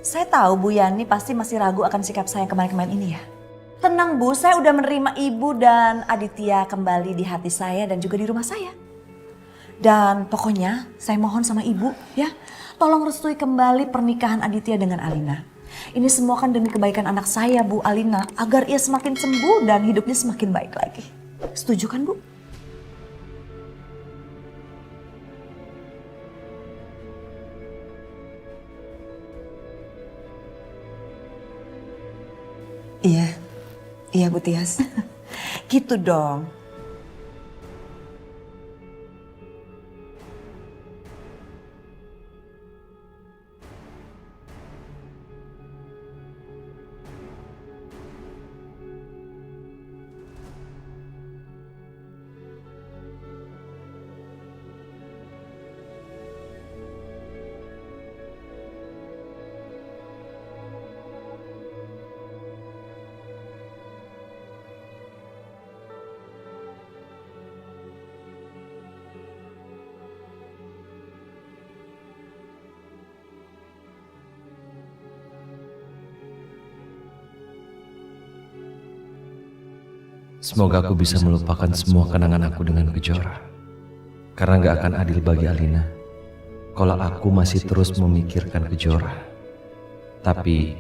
Saya tahu Bu Yani pasti masih ragu akan sikap saya kemarin-kemarin ini ya. Tenang Bu, saya udah menerima ibu dan Aditya kembali di hati saya dan juga di rumah saya. Dan pokoknya saya mohon sama ibu ya, tolong restui kembali pernikahan Aditya dengan Alina. Ini semua kan demi kebaikan anak saya Bu Alina, agar ia semakin sembuh dan hidupnya semakin baik lagi. Setuju kan Bu? Iya Bu Tias. Gitu dong. Semoga aku bisa melupakan semua kenangan aku dengan Kejora. Karena gak akan adil bagi Alina kalau aku masih terus memikirkan Kejora. Tapi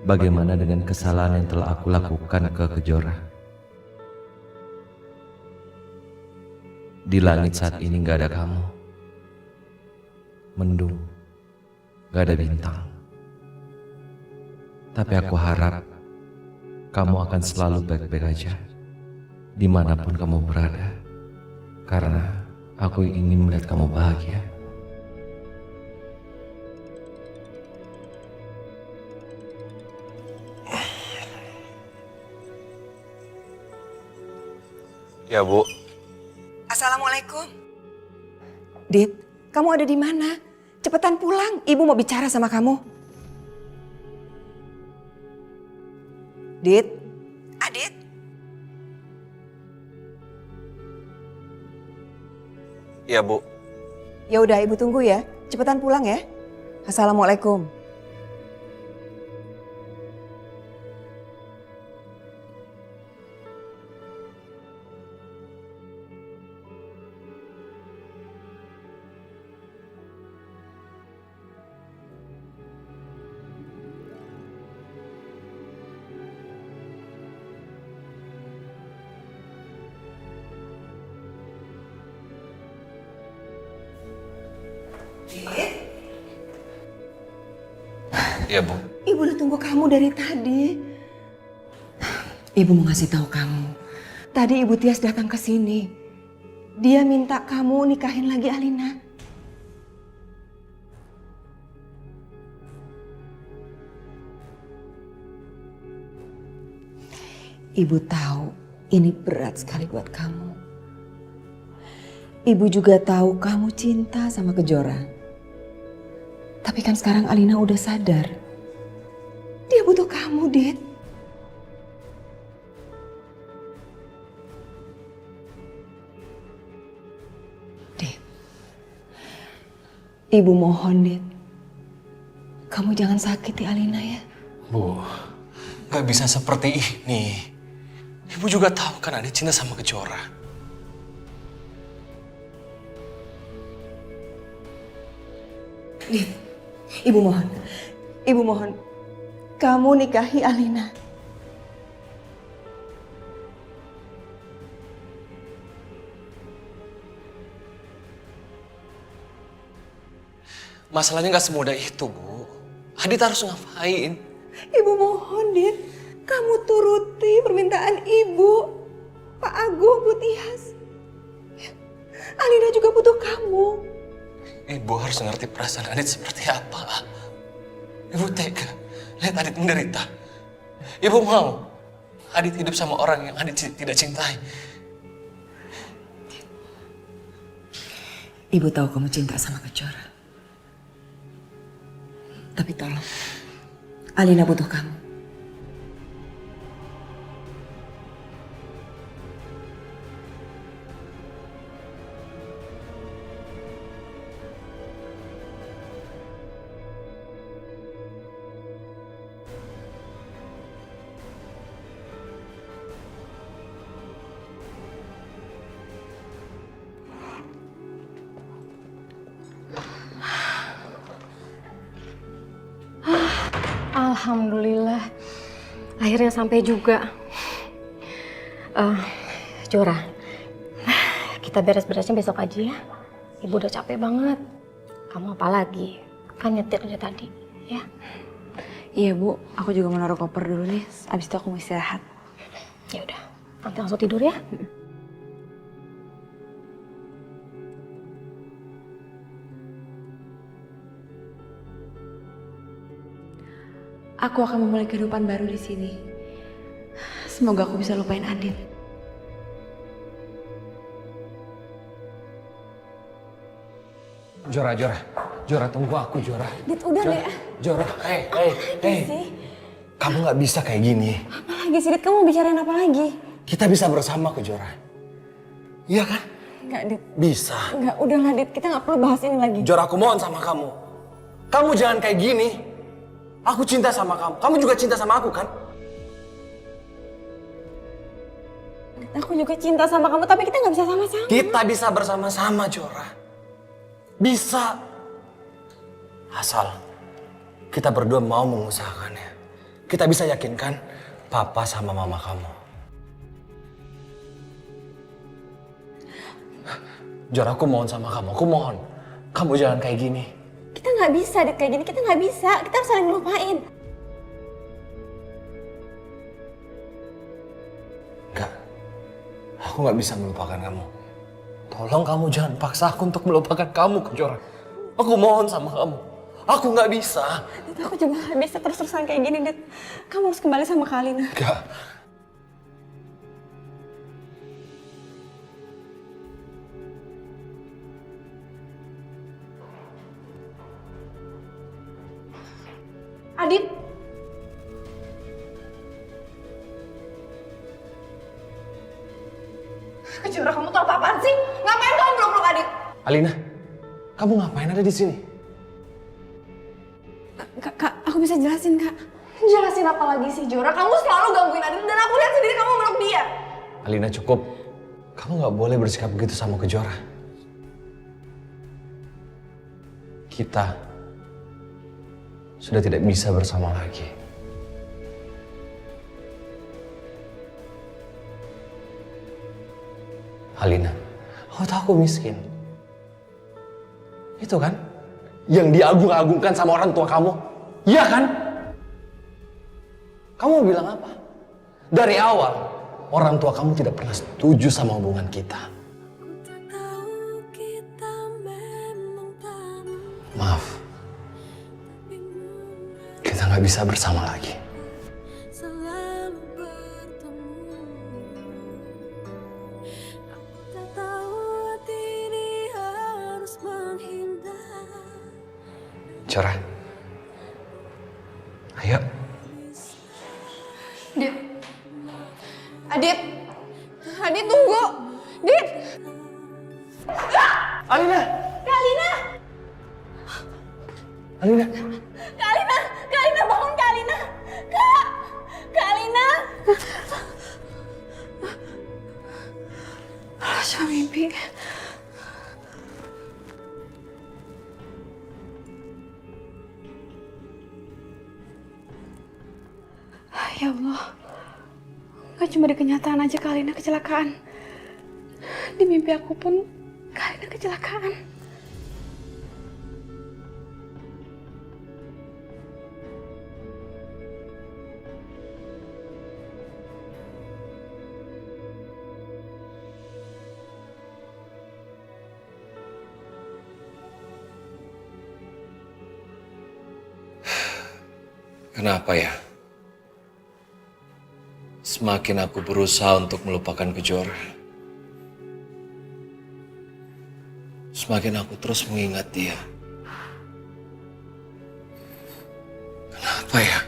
bagaimana dengan kesalahan yang telah aku lakukan ke Kejora? Di langit saat ini gak ada kamu. Mendung, gak ada bintang. Tapi aku harap kamu akan selalu baik-baik aja dimanapun kamu berada, karena aku ingin melihat kamu bahagia. Ya Bu. Assalamualaikum. Dit, kamu ada di mana? Cepetan pulang, ibu mau bicara sama kamu. Dit, Adit. Iya Bu. Ya udah ibu tunggu ya, cepetan pulang ya. Assalamualaikum. Iya Bu. Ibu udah tunggu kamu dari tadi. Ibu mau ngasih tahu kamu. Tadi Ibu Tias datang ke sini. Dia minta kamu nikahin lagi Alina. Ibu tahu ini berat sekali buat kamu. Ibu juga tahu kamu cinta sama Kejora. Tapi kan sekarang Alina udah sadar. Dia butuh kamu, Dit. Dit. Ibu mohon, Dit. Kamu jangan sakiti Alina ya. Bu, gak bisa seperti ini. Ibu juga tahu kan Adit cinta sama Kejora. Dit, Ibu mohon, kamu nikahi Alina. Masalahnya gak semudah itu, Bu. Adit harus ngapain? Ibu mohon, Dit. Kamu turuti permintaan Ibu. Pak Agung, Bu Tias. Alina juga butuh kamu. Ibu harus ngerti perasaan Adit seperti apa. Ibu tega lihat Adit menderita. Ibu mau Adit hidup sama orang yang Adit tidak cintai. Ibu tahu kamu cinta sama Kejora. Tapi tolong, Alina butuh kamu. Alhamdulillah, akhirnya sampai juga. Jora, kita beres-beresnya besok aja ya. Ibu udah capek banget. Kamu apa lagi? Kan nyetirnya tadi, ya? Iya Bu, aku juga mau naruh koper dulu nih. Abis itu aku mau istirahat. Ya udah, nanti langsung tidur ya. Aku akan memulai kehidupan baru di sini. Semoga aku bisa lupain Adit. Jora, tunggu aku, Jora. Dit, udah deh. Jora, kamu nggak bisa kayak gini. Apa lagi sih, Dit? Kamu mau bicarain apa lagi? Kita bisa bersama kok, Jora. Iya kan? Enggak, Dit. Bisa. Enggak, udahlah, Dit. Kita nggak perlu bahas ini lagi. Jora, aku mohon sama kamu. Kamu jangan kayak gini. Aku cinta sama kamu. Kamu juga cinta sama aku, kan? Aku juga cinta sama kamu, tapi kita nggak bisa sama-sama. Kita bisa bersama-sama, Jora. Bisa. Asal kita berdua mau mengusahakannya. Kita bisa yakinkan papa sama mama kamu. Jor, aku mohon sama kamu. Aku mohon. Kamu jangan kayak gini. Kita nggak bisa, Dit, kayak gini. Kita nggak bisa. Kita harus saling melupain. Enggak. Aku nggak bisa melupakan kamu. Tolong kamu jangan paksa aku untuk melupakan kamu, Kejora. Aku mohon sama kamu. Aku nggak bisa. Dit, aku juga nggak bisa terus-terusan kayak gini, Dit. Kamu harus kembali sama Kak Alina. Enggak. Adit. Kejora, kamu tuh apa-apaan sih? Ngapain kamu peluk-peluk Adit? Alina, kamu ngapain ada di sini? Kak, aku bisa jelasin, Kak. Jelasin apa lagi sih, Jora? Kamu selalu gangguin Adit dan aku lihat sendiri kamu meluk dia. Alina, cukup. Kamu nggak boleh bersikap begitu sama Kejora. Kita sudah tidak bisa bersama lagi. Alina, kamu tahu aku miskin. Itu kan yang diagung-agungkan sama orang tua kamu. Iya kan? Kamu mau bilang apa? Dari awal, orang tua kamu tidak pernah setuju sama hubungan kita. Maaf, kita nggak bisa bersama lagi. Jora, ayo. Dit. Adit. Adit, tunggu. Dit. Alina. Kak Alina. Alina. Kak Alina. Kak Alina, bangun Kak Alina. Kak. Kak Alina. Cuma mimpi. Ya Allah, gak cuma di kenyataan aja Kak Alina kecelakaan. Di mimpi aku pun Kak Alina kecelakaan. Kenapa ya? Semakin aku berusaha untuk melupakan Kejora, semakin aku terus mengingat dia. Kenapa ya?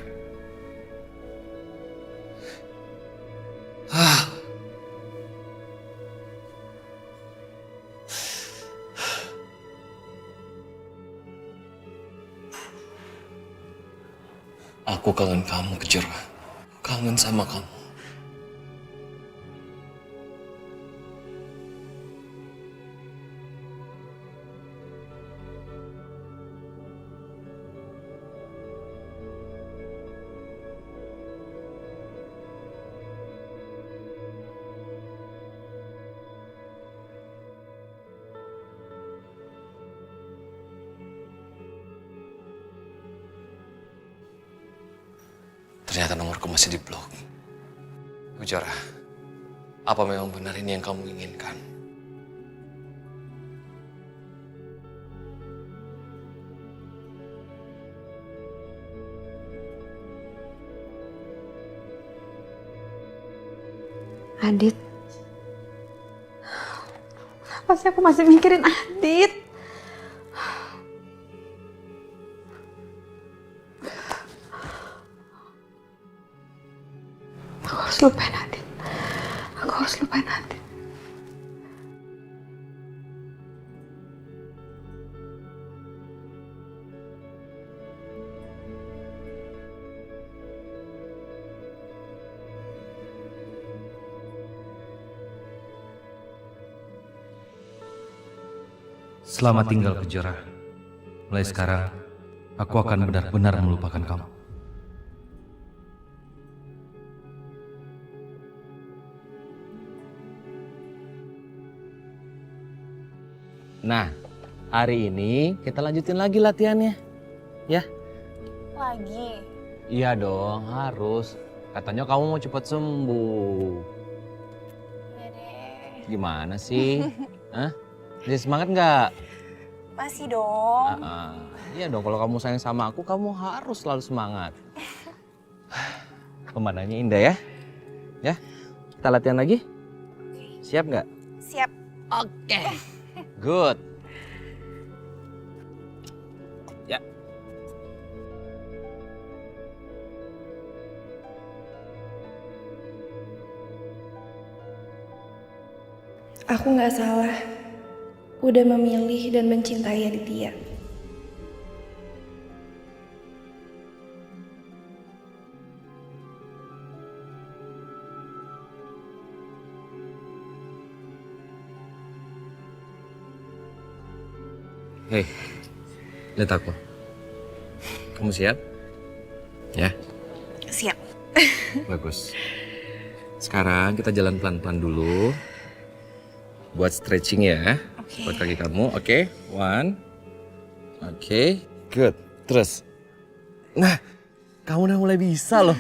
Aku kangen kamu, Kejora. Kangen sama kamu. Ternyata nomorku masih di blok. Kejora, apa memang benar ini yang kamu inginkan? Adit. Kenapa sih aku masih mikirin Adit? Aku harus lupain Adit. Aku harus lupain Adit. Selamat tinggal, Kejora. Mulai sekarang, aku akan benar-benar melupakan kamu. Nah, hari ini kita lanjutin lagi latihannya. Ya? Lagi? Iya dong, harus. Katanya kamu mau cepat sembuh. Iya deh. Gimana sih? Hah? Masih semangat nggak? Masih dong. Iya dong, kalau kamu sayang sama aku, kamu harus selalu semangat. Pemandangannya indah ya? Ya? Kita latihan lagi? Siap nggak? Siap. Oke. Good. Ya. Aku nggak salah. Udah memilih dan mencintai Aditya. Hei, lihat aku. Kamu siap? Ya? Siap. Bagus. Sekarang kita jalan pelan-pelan dulu. Buat stretching ya. Buat kaki kamu, oke? One. Oke, good. Terus. Nah, kamu udah mulai bisa loh.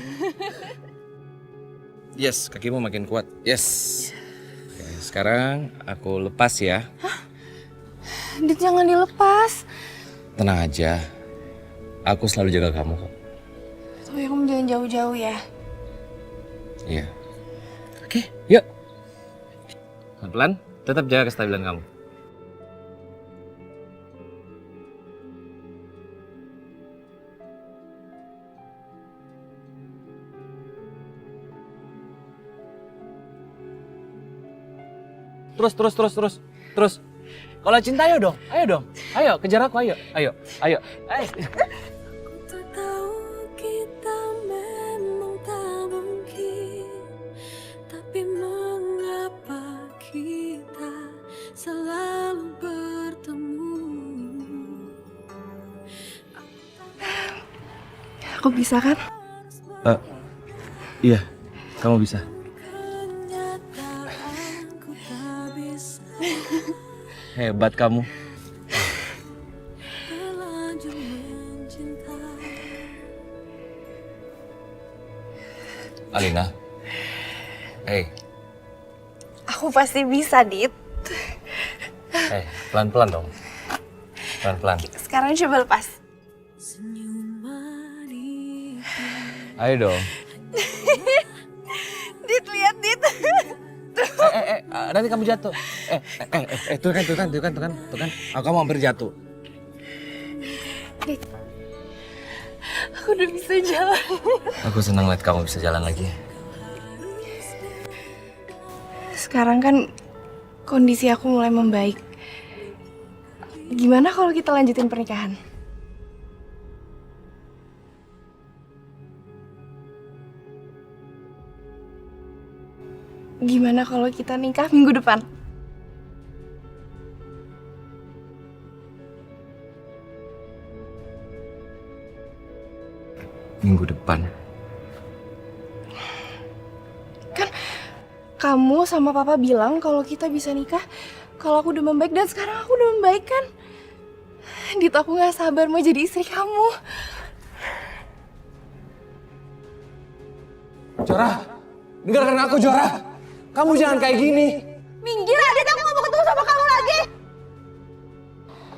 Yes, kakimu makin kuat. Yes. Oke, sekarang aku lepas ya. Adit, jangan dilepas. Tenang aja. Aku selalu jaga kamu kok. Tapi kamu jangan jauh-jauh ya. Iya. Oke, yuk. Pelan-pelan, tetap jaga kestabilan kamu. Terus. Kalau cinta ayo dong. Ayo kejar aku, ayo. Tak tahu kita memang tak mungkin, tapi mengapa kita selalu bertemu? Aku bisa kan? Iya, kamu bisa. Kenyataanku tak bisa Hebat kamu. terlanjur mencinta. Alina. Hey, Aku pasti bisa, Dit. pelan-pelan dong. Pelan-pelan. Sekarang coba lepas. Senyuman itu Ayo dong. nanti kamu jatuh. Tuh kan. Kamu hampir jatuh. Aku udah bisa jalan. Aku senang lihat kamu bisa jalan lagi. Sekarang kan kondisi aku mulai membaik. Gimana kalau kita lanjutin pernikahan? Gimana kalau kita nikah minggu depan? Minggu depan. Kan kamu sama papa bilang kalau kita bisa nikah kalau aku udah membaik, dan sekarang aku udah membaik kan? Dit, aku gak sabar mau jadi istri kamu. Jora, dengarkan aku Jora. Kamu jangan kayak gini. Minggir Adit, aku gak mau ketemu sama kamu lagi.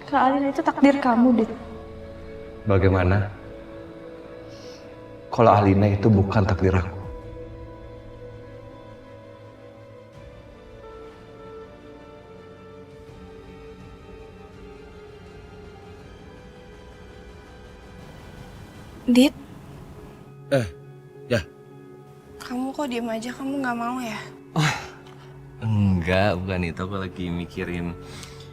Kak Alina itu takdir kamu, Dit. Bagaimana kalau Alina itu bukan takdir aku? Dit, Ya. kamu kok diem aja, kamu gak mau ya? Enggak, bukan itu. Aku lagi mikirin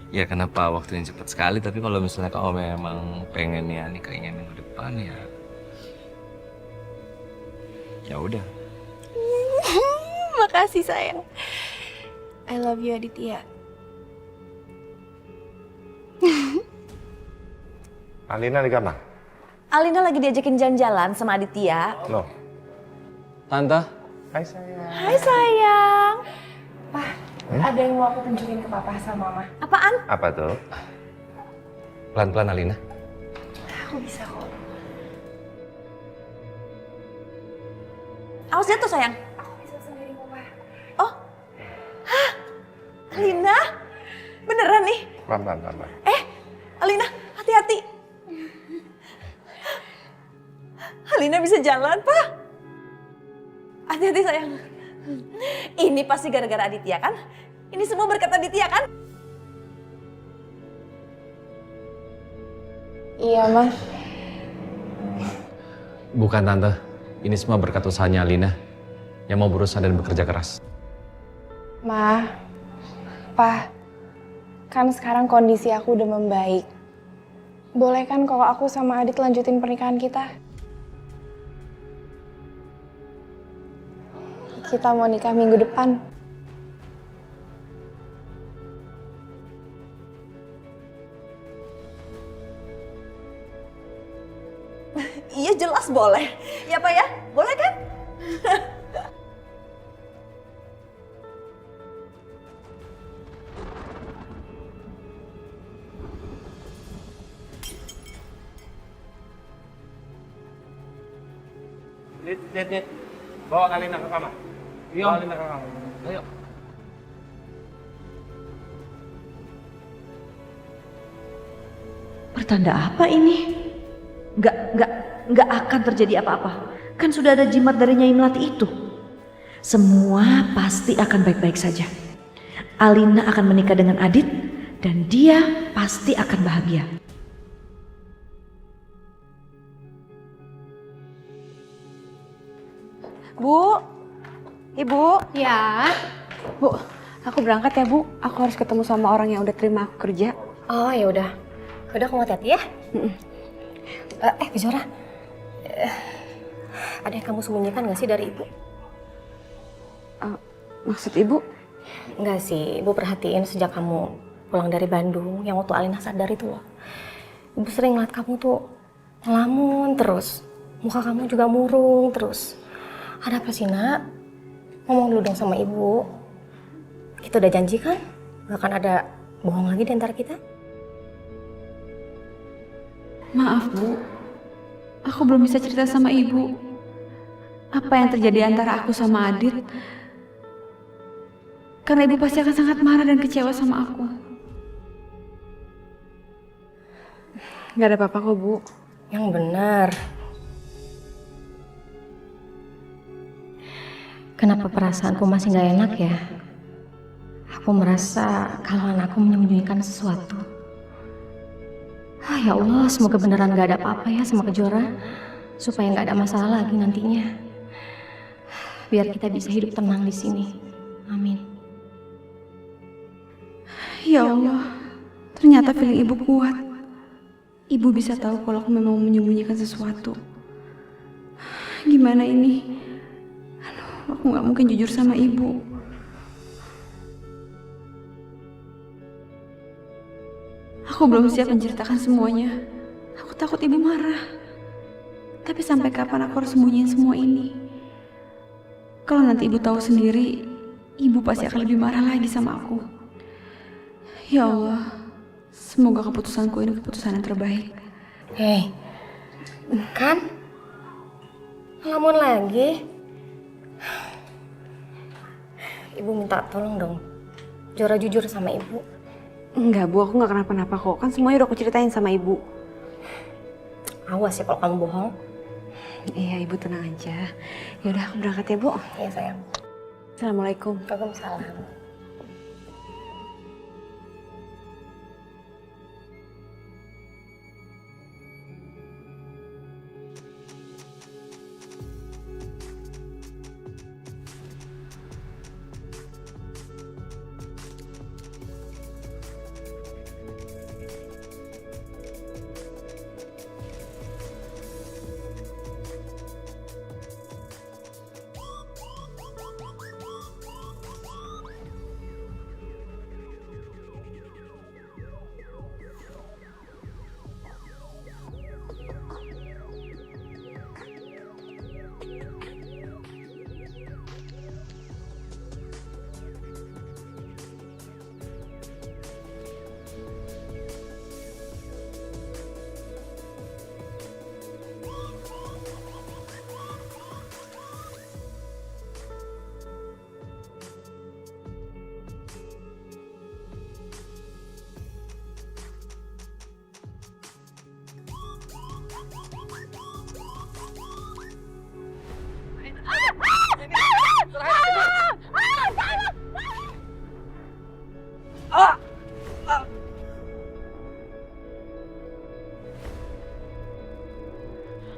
ya kenapa waktunya cepat sekali. Tapi kalau misalnya kamu memang pengen ya nikahnya minggu depan ya udah. Makasih sayang. I love you Aditya. Alina di kamar? Alina lagi diajakin jalan-jalan sama Aditya. Loh. Tante. Hai sayang. Hai sayang. Pak, ada yang mau aku tunjukin ke papa sama mama. Apaan? Apa tuh? Pelan-pelan Alina. Aku bisa kok. Awas jatuh sayang. Aku bisa sendiri papa. Oh. Hah? Alina? Beneran nih? Pelan-pelan. Alina, hati-hati. Alina bisa jalan, Pak. Hati-hati sayang. Ini pasti gara-gara Aditya kan? Ini semua berkat Aditya kan? Iya, Mas. Bukan Tante. Ini semua berkat usahanya Alina yang mau berusaha dan bekerja keras. Ma, Pa, kan sekarang kondisi aku udah membaik. Boleh kan kalau aku sama Adit lanjutin pernikahan kita? Kita mau nikah minggu depan. Iya jelas boleh. Ya Pak ya? Boleh kan? Dit. Bawa Alina ke kamar. Bawa Alina ke kamar. Ayo. Pertanda apa ini? Nggak akan terjadi apa-apa. Kan sudah ada jimat dari Nyai Melati itu. Semua pasti akan baik-baik saja. Alina akan menikah dengan Adit dan dia pasti akan bahagia. Bu, Ibu. Ya. Bu, aku berangkat ya Bu. Aku harus ketemu sama orang yang udah terima aku kerja. Oh ya udah. Udah kamu hati-hati ya. Kejora. Ada yang kamu sembunyikan nggak sih dari ibu? Maksud Ibu? Enggak sih, ibu perhatiin sejak kamu pulang dari Bandung yang waktu Alina sadar itu loh. Ibu sering ngeliat kamu tuh ngelamun terus. Muka kamu juga murung terus. Ada apa sih nak? Ngomong dulu dong sama ibu. Kita udah janji kan? Gak akan ada bohong lagi di antara kita? Maaf Bu, aku belum bisa cerita sama Ibu. Apa yang terjadi antara aku sama Adit? Karena Ibu pasti akan sangat marah dan kecewa sama aku. Gak ada apa-apa kok Bu. Yang benar. Kenapa perasaanku masih gak enak ya? Aku merasa kalau anakku menyembunyikan sesuatu. Ya Allah, semoga beneran gak ada apa-apa ya sama Kejora. Supaya gak ada masalah lagi nantinya. Biar kita bisa hidup tenang di sini. Amin. Ya Allah, ternyata feeling ibu kuat. Ibu bisa tahu kalau aku memang menyembunyikan sesuatu. Gimana ini? Aduh, aku gak mungkin jujur sama ibu. Aku belum siap menceritakan semuanya. Aku takut ibu marah. Tapi sampai kapan aku harus sembunyiin semua ini? Kalau nanti ibu tahu sendiri, ibu pasti akan lebih marah lagi sama aku. Ya Allah, semoga keputusanku ini keputusan yang terbaik. Hei, kan? Ngelamun lagi? Ibu minta tolong dong. Jora jujur sama ibu. Enggak Bu, aku nggak kenapa-napa kok. Kan semuanya udah aku ceritain sama ibu. Awas ya kalau kamu bohong. Iya ibu tenang aja. Yaudah aku berangkat ya Bu. Iya sayang. Assalamualaikum. Waalaikumsalam.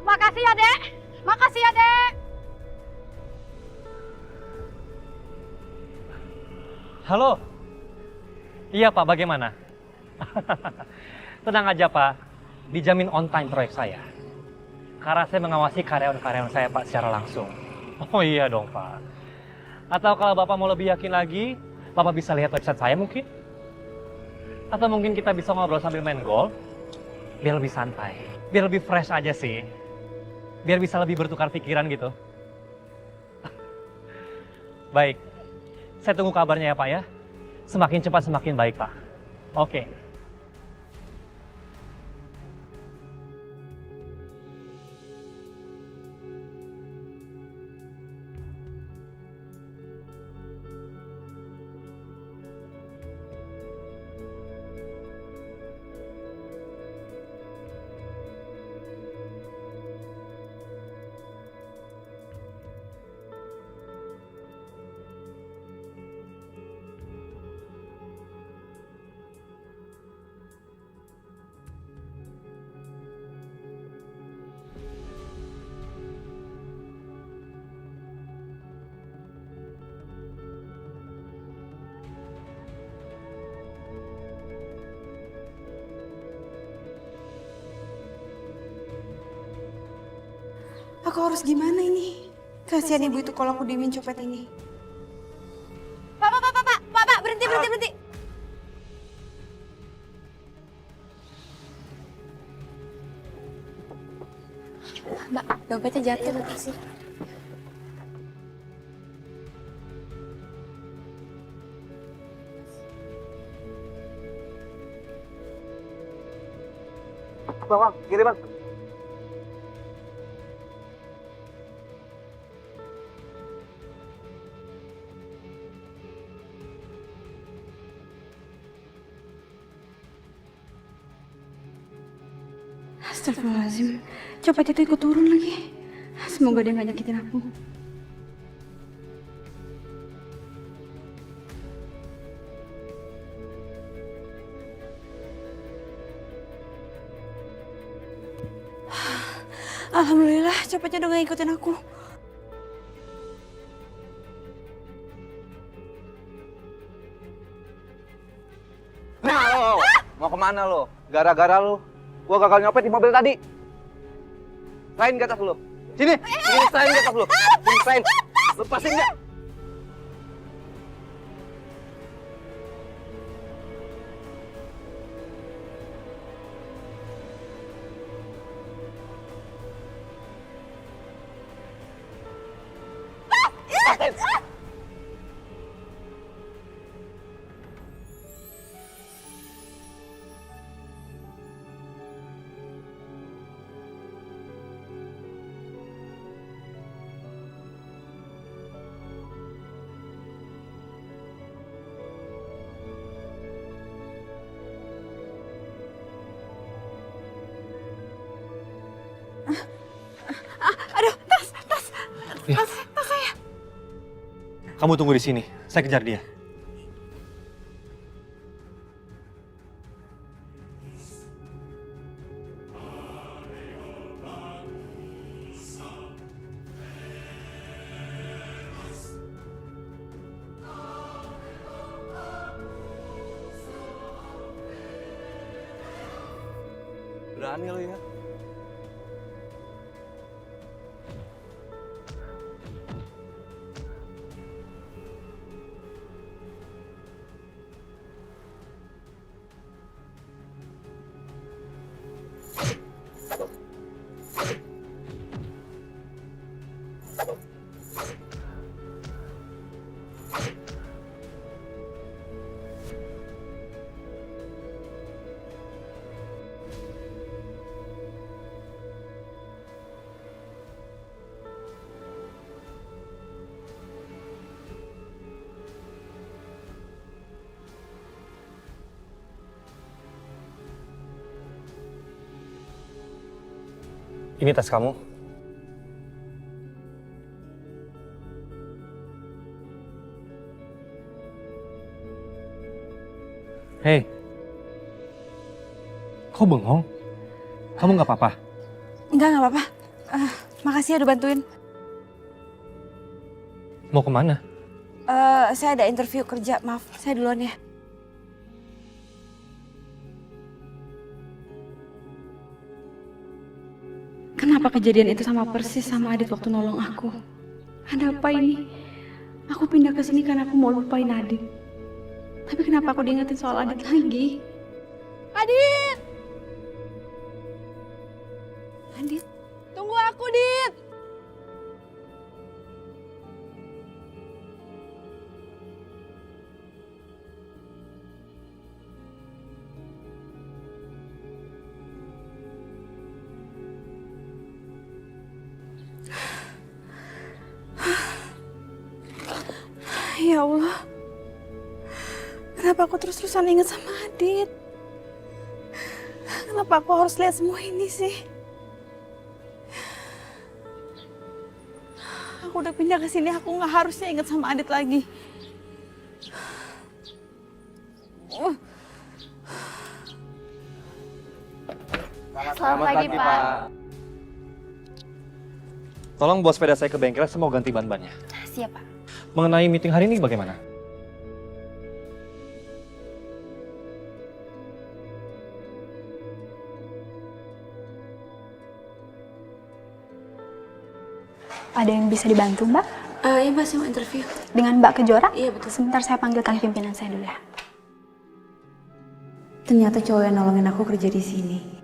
Makasih ya, Dek. Makasih ya, Dek. Halo. Iya Pak, bagaimana? Tenang aja Pak, dijamin on time proyek saya. Karena saya mengawasi karyawan-karyawan saya Pak secara langsung. Oh iya dong Pak. Atau kalau Bapak mau lebih yakin lagi, Bapak bisa lihat website saya mungkin? Atau mungkin kita bisa ngobrol sambil main golf? Biar lebih santai, biar lebih fresh aja sih. Biar bisa lebih bertukar pikiran gitu. Baik, saya tunggu kabarnya ya Pak ya. Semakin cepat semakin baik Pak. Oke. Aku harus gimana ini? Kasihan ibu itu kalau aku diemin copet ini. Pak, berhenti. Mbak, dompetnya jatuh. Makasih. Bang, gini bang. Astagfirullahaladzim, copet itu ikut turun lagi. Semoga dia gak nyakitin aku. Alhamdulillah, cepetnya udah gak ngikutin aku. Nah lo, mau kemana lo? Gara-gara lo, gua gagal nyopet di mobil tadi. Serahin ke atas lo. Sini, serahin ke atas lo. Sini, serahin. Lepasin dia. Aduh, tas saya. Kamu tunggu di sini, saya kejar dia. Berani lo ya. Ini tas kamu. Hei, kok bengong? Kamu nggak apa-apa? Nggak apa-apa. Makasih ya udah bantuin. Mau kemana? Saya ada interview kerja, maaf. Saya duluan ya. Kenapa kejadian itu sama persis sama Adit waktu nolong aku? Ada apa ini? Aku pindah ke sini karena aku mau lupain Adit. Tapi kenapa aku diingetin soal Adit lagi? Adit! Adit? Tunggu aku, Dit! Ya Allah, kenapa aku terus-terusan inget sama Adit? Kenapa aku harus lihat semua ini sih? Aku udah pindah ke sini, aku nggak harusnya inget sama Adit lagi. Selamat pagi, Pak. Tolong bawa sepeda saya ke bengkel, saya mau ganti ban-bannya. Siap, Pak. Mengenai meeting hari ini bagaimana? Ada yang bisa dibantu, Mbak? Iya, Mbak, saya mau interview. Dengan Mbak Kejora? Iya, betul. Sebentar saya panggilkan pimpinan saya dulu ya. Ternyata cowok yang nolongin aku kerja di sini.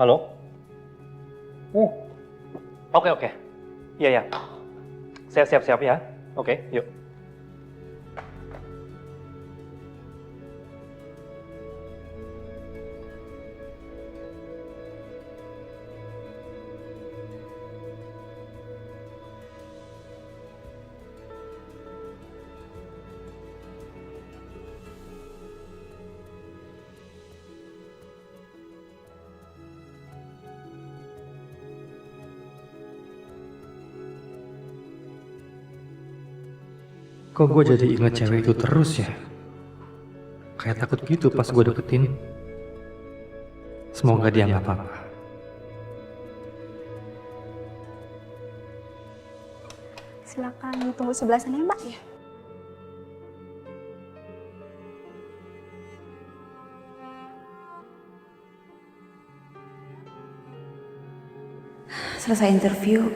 Halo? Oke. Iya. Siap ya. Oke, yuk. Kok gue jadi ingat cewek itu terus ya? Kayak takut gitu pas gue deketin. Semoga dia nggak apa-apa. Silakan tunggu sebelah sana ya, Mbak. Ya. Selesai interview,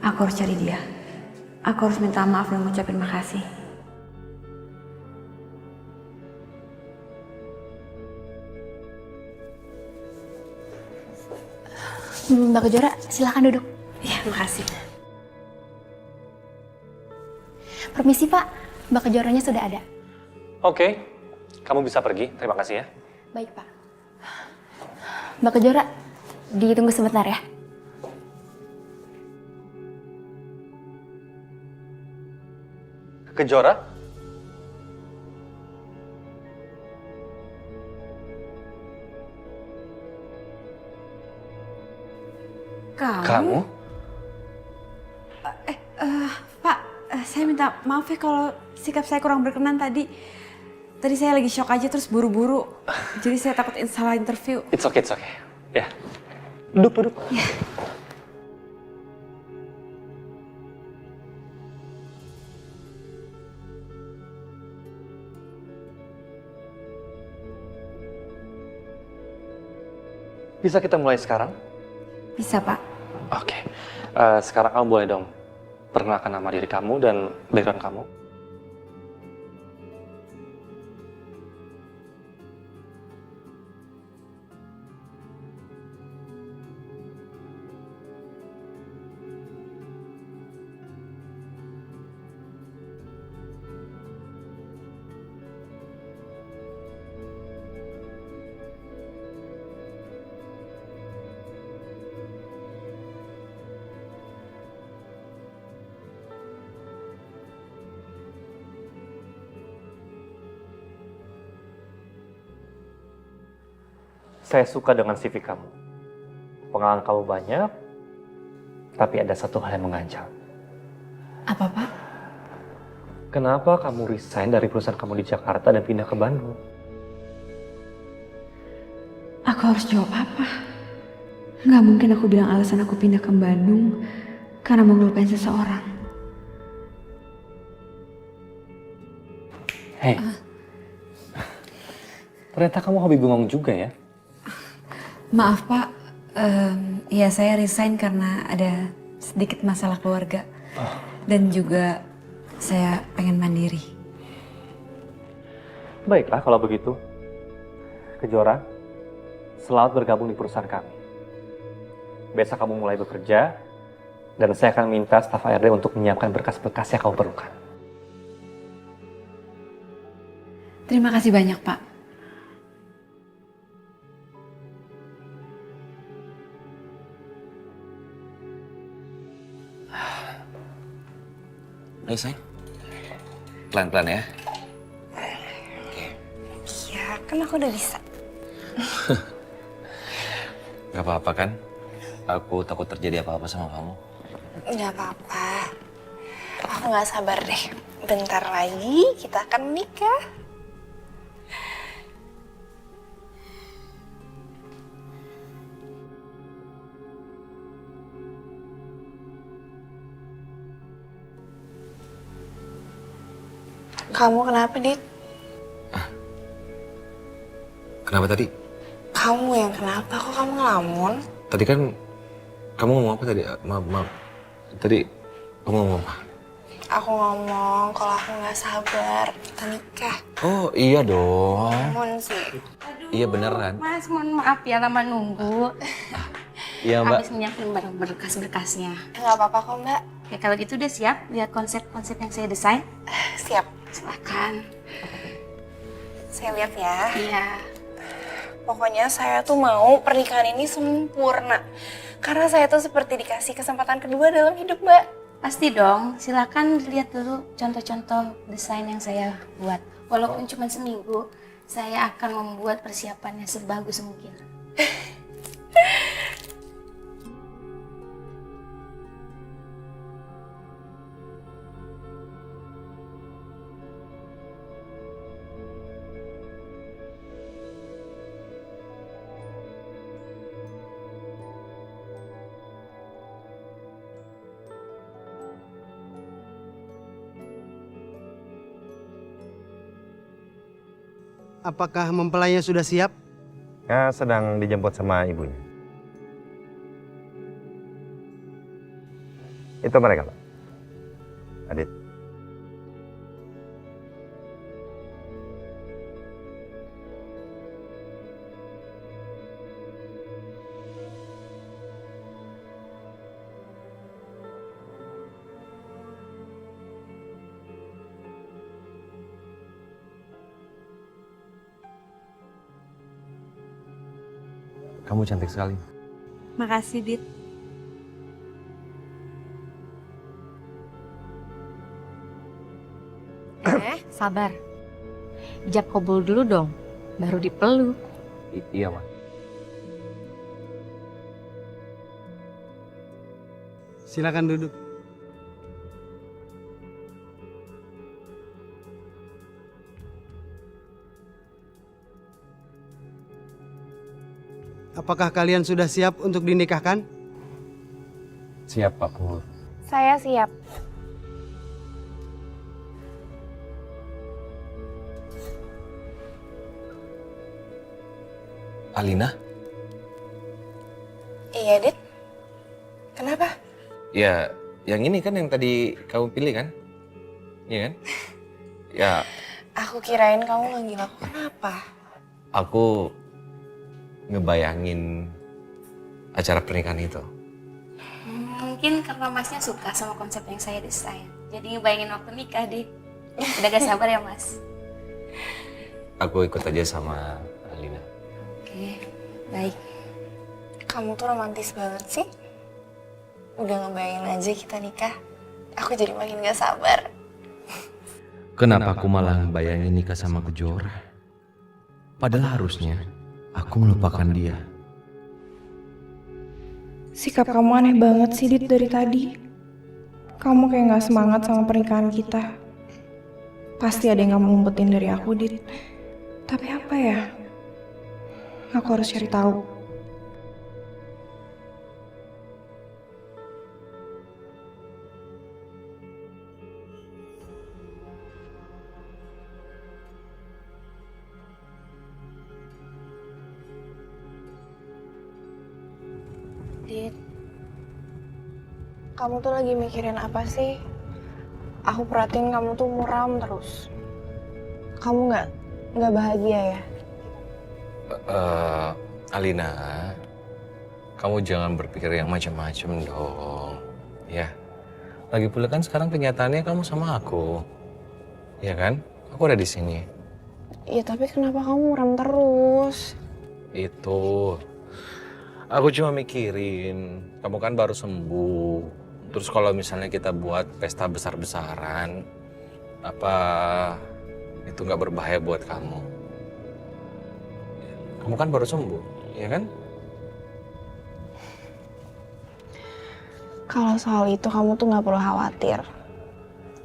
aku harus cari dia. Aku harus minta maaf dan ngucapin makasih. Mbak Kejora, silakan duduk. Ya, makasih. Permisi Pak, Mbak Kejoranya sudah ada. Oke, kamu bisa pergi. Terima kasih ya. Baik Pak. Mbak Kejora, ditunggu sebentar ya. Kejora? Kamu? Pak, saya minta maaf ya kalau sikap saya kurang berkenan tadi. Tadi saya lagi shock aja terus buru-buru. Jadi saya takut salah interview. It's okay. Ya. Duduk. Ya. Bisa kita mulai sekarang? Bisa, Pak. Oke. Sekarang kamu boleh dong perkenalkan nama diri kamu dan background kamu. Saya suka dengan CV kamu. Pengalaman kamu banyak, tapi ada satu hal yang mengganjal. Apa, Pak? Kenapa kamu resign dari perusahaan kamu di Jakarta dan pindah ke Bandung? Aku harus jawab apa? Nggak mungkin aku bilang alasan aku pindah ke Bandung karena mau ngelupain seseorang. Hei, ternyata kamu hobi bengong juga ya? Maaf Pak, ya saya resign karena ada sedikit masalah keluarga. Dan juga saya pengen mandiri. Baiklah kalau begitu. Kejora, selamat bergabung di perusahaan kami. Besok kamu mulai bekerja, dan saya akan minta staf HRD untuk menyiapkan berkas-berkas yang kamu perlukan. Terima kasih banyak Pak. Ayo sayang, pelan-pelan ya. Iya, kan aku udah bisa. Gak apa-apa kan? Aku takut terjadi apa-apa sama kamu. Nggak apa-apa. Aku nggak sabar deh. Bentar lagi kita akan menikah. Kamu kenapa, Dit? Kenapa tadi? Kamu yang kenapa? Kok kamu ngelamun? Tadi kan kamu ngomong apa tadi? Maaf. Tadi kamu ngomong apa? Aku ngomong kalau aku nggak sabar kita nikah. Oh iya dong. Ngomong sih. Iya beneran. Mas, mohon maaf ya lama nunggu. Iya Mbak. Habis menyiapkan barang berkas-berkasnya. Nggak apa-apa kok, Mbak. Ya kalau gitu udah siap lihat konsep-konsep yang saya desain? Siap. Silakan. Saya lihat ya. Iya. Pokoknya saya tuh mau pernikahan ini sempurna. Karena saya tuh seperti dikasih kesempatan kedua dalam hidup, Mbak. Pasti dong. Silakan lihat dulu contoh-contoh desain yang saya buat. Walaupun cuma seminggu, saya akan membuat persiapannya sebagus mungkin. Apakah mempelainya sudah siap? Ya, sedang dijemput sama ibunya. Itu mereka, Pak. Adit. Kamu cantik sekali. Makasih, Dit. Sabar. Ijab kabul dulu dong, baru dipeluk. Iya, Mas. Silakan duduk. Apakah kalian sudah siap untuk dinikahkan? Siap, Pak Pur. Saya siap. Alina? Iya, Dit. Kenapa? Ya, yang ini kan yang tadi kamu pilih kan? Iya kan? Ya, Aku kirain kamu manggil aku kenapa? aku ngebayangin acara pernikahan itu. Mungkin karena masnya suka sama konsep yang saya desain. Jadi ngebayangin waktu nikah, Dik. Udah gak sabar ya, Mas? Aku ikut aja sama Alina. Oke, baik. Kamu tuh romantis banget sih. Udah ngebayangin aja kita nikah. Aku jadi makin gak sabar. Kenapa aku malah bayangin nikah sama Kejora? Padahal harusnya aku melupakan dia. Sikap kamu aneh banget sih, Dit, dari tadi. Kamu kayak gak semangat sama pernikahan kita. Pasti ada yang kamu umpetin dari aku, Dit. Tapi apa ya? Aku harus cari tahu. Dit, kamu tuh lagi mikirin apa sih? Aku perhatiin kamu tuh muram terus. Kamu nggak bahagia ya? Alina, kamu jangan berpikir yang macam-macam dong, ya. Lagi pula kan sekarang kenyataannya kamu sama aku, ya kan? Aku ada di sini. Iya, tapi kenapa kamu muram terus? Itu, aku cuma mikirin, kamu kan baru sembuh. Terus kalau misalnya kita buat pesta besar-besaran, apa itu nggak berbahaya buat kamu? Kamu kan baru sembuh, ya kan? Kalau soal itu kamu tuh nggak perlu khawatir.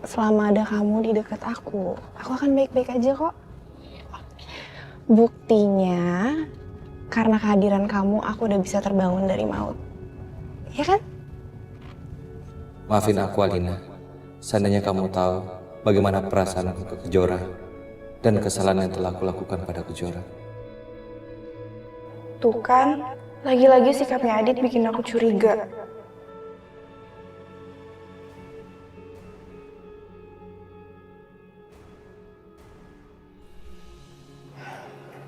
Selama ada kamu di dekat aku akan baik-baik aja kok. Buktinya, karena kehadiran kamu aku udah bisa terbangun dari maut. Ya kan? Maafin aku, Alina. Seandainya kamu tahu bagaimana perasaan aku ke Kejora dan kesalahan yang telah aku lakukan pada Kejora. Tuh kan, lagi-lagi sikapnya Adit bikin aku curiga.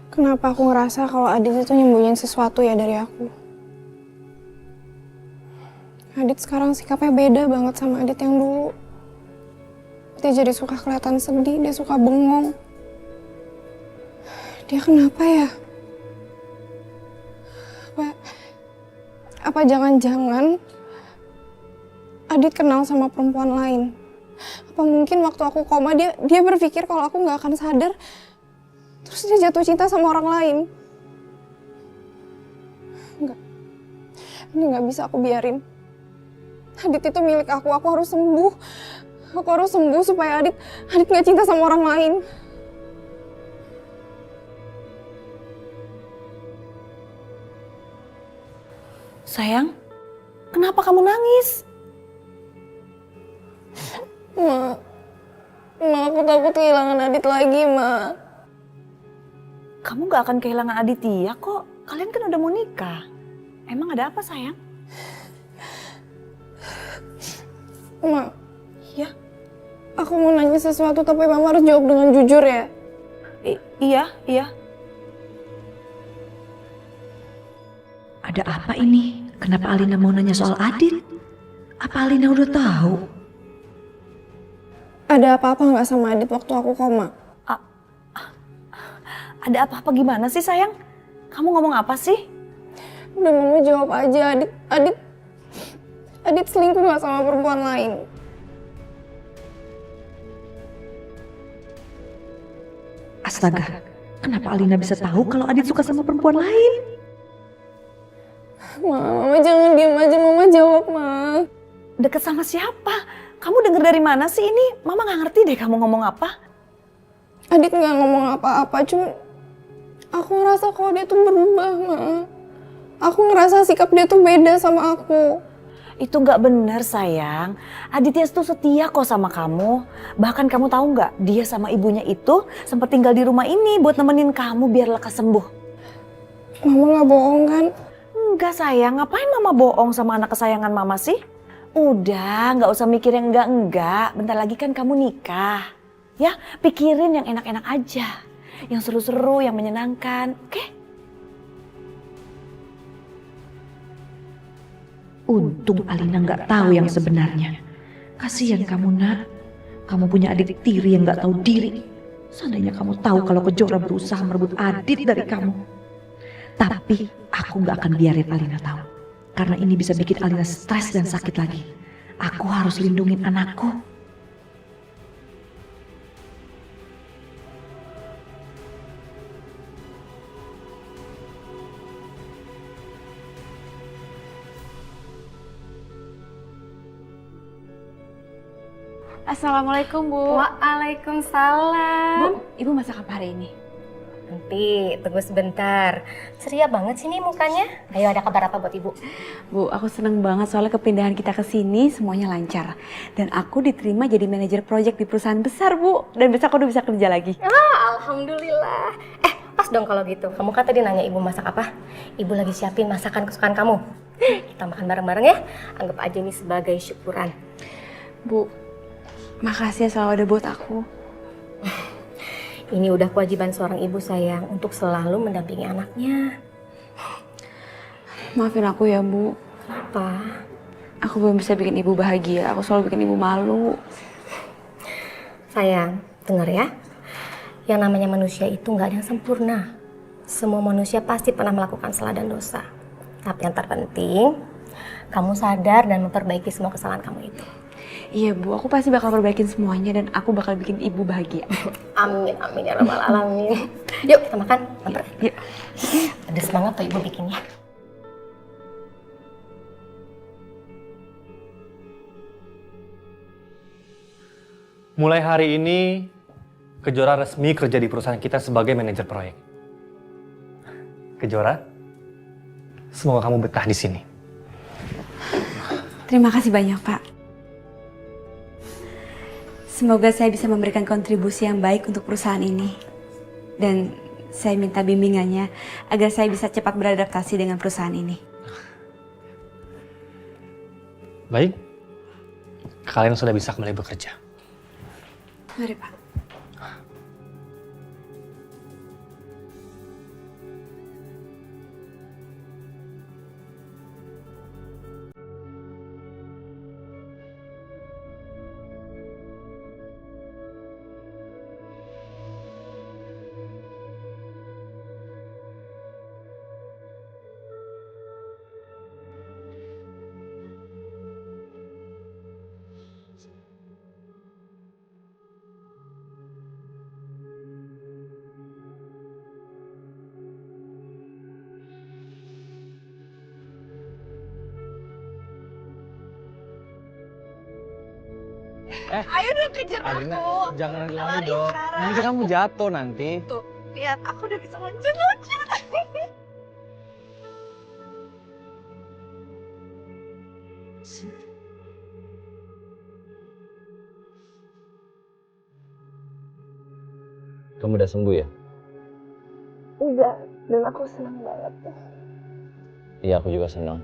Kenapa aku ngerasa kalau Adit itu nyembunyiin sesuatu ya dari aku? Adit sekarang sikapnya beda banget sama Adit yang dulu. Dia jadi suka kelihatan sedih, dia suka bengong. Dia kenapa ya? Apa jangan-jangan Adit kenal sama perempuan lain? Apa mungkin waktu aku koma dia berpikir kalau aku nggak akan sadar, terus dia jatuh cinta sama orang lain? Enggak, ini nggak bisa aku biarin. Adit itu milik aku harus sembuh. Aku harus sembuh supaya Adit nggak cinta sama orang lain. Sayang, kenapa kamu nangis? Ma, aku takut kehilangan Adit lagi, Ma. kamu gak akan kehilangan Aditya kok. Kalian kan udah mau nikah. Emang ada apa sayang? Ma, ya? Aku mau nanya sesuatu tapi Mama harus jawab dengan jujur ya. Iya. Ada apa ini? Kenapa Alina mau nanya soal Adit? Apa Alina udah tahu? Ada apa-apa nggak sama Adit waktu aku koma? Ada apa-apa gimana sih sayang? Kamu ngomong apa sih? Udah Mama jawab aja, Adit selingkuh nggak sama perempuan lain? Astaga, kenapa Alina bisa tahu kalau Adit suka sama perempuan lain? Mama jangan diam aja, Mama jawab, Ma. Deket sama siapa? Kamu denger dari mana sih ini? Mama gak ngerti deh kamu ngomong apa. Adit nggak ngomong apa-apa, cuma aku ngerasa kalau dia tuh berubah, Ma. Aku ngerasa sikap dia tuh beda sama aku. Itu gak benar sayang. Aditya tuh setia kok sama kamu. Bahkan kamu tahu nggak, dia sama ibunya itu sempat tinggal di rumah ini buat nemenin kamu biar lekas sembuh. Mama nggak bohong kan? Enggak sayang, ngapain Mama bohong sama anak kesayangan Mama sih? Udah, nggak usah mikir yang enggak. Bentar lagi kan kamu nikah. Ya, pikirin yang enak-enak aja. Yang seru-seru, yang menyenangkan, oke? Untung Alina nggak tahu yang sebenarnya. Kasihan kamu nak. Kamu punya adik tiri yang nggak tahu diri. Seandainya kamu tahu kalau Kejora berusaha merebut Adit dari kamu. Tapi aku nggak akan biarin Alina tahu. Karena ini bisa bikin Alina stres dan sakit lagi. Aku harus lindungin anakku. Assalamualaikum, Bu. Waalaikumsalam. Bu, Ibu masak apa hari ini? Nanti, tunggu sebentar. Ceria banget sih nih mukanya. Ayo, ada kabar apa buat Ibu? Bu, aku seneng banget soalnya kepindahan kita ke sini semuanya lancar. Dan aku diterima jadi manajer proyek di perusahaan besar, Bu. Dan besok aku udah bisa kerja lagi. Alhamdulillah. Pas dong kalau gitu. Kamu kan tadi nanya Ibu masak apa? Ibu lagi siapin masakan kesukaan kamu. Kita makan bareng-bareng ya. Anggap aja ini sebagai syukuran. Bu, makasih ya selalu ada buat aku. Ini udah kewajiban seorang ibu sayang untuk selalu mendampingi anaknya. Maafin aku ya, Bu. Kenapa? Aku belum bisa bikin ibu bahagia. Aku selalu bikin ibu malu. Sayang, denger ya. Yang namanya manusia itu nggak ada yang sempurna. Semua manusia pasti pernah melakukan salah dan dosa. Tapi yang terpenting, kamu sadar dan memperbaiki semua kesalahan kamu itu. Iya, Bu. Aku pasti bakal perbaikin semuanya dan aku bakal bikin ibu bahagia. Amin, amin ya rabbal alamin. Yuk kita makan. Yuk. Ada semangat tuh ibu bikinnya. Mulai hari ini, Kejora resmi kerja di perusahaan kita sebagai manajer proyek. Kejora, semoga kamu betah di sini. Terima kasih banyak, Pak. Semoga saya bisa memberikan kontribusi yang baik untuk perusahaan ini. Dan saya minta bimbingannya agar saya bisa cepat beradaptasi dengan perusahaan ini. Baik, kalian sudah bisa kembali bekerja. Mari, Pak. Ayo dong kejar aku. Jangan lari dong. Nanti kamu jatuh nanti. Tuh, lihat aku udah bisa loncat-loncat. Kamu udah sembuh ya? Dan aku senang banget. Iya, aku juga senang.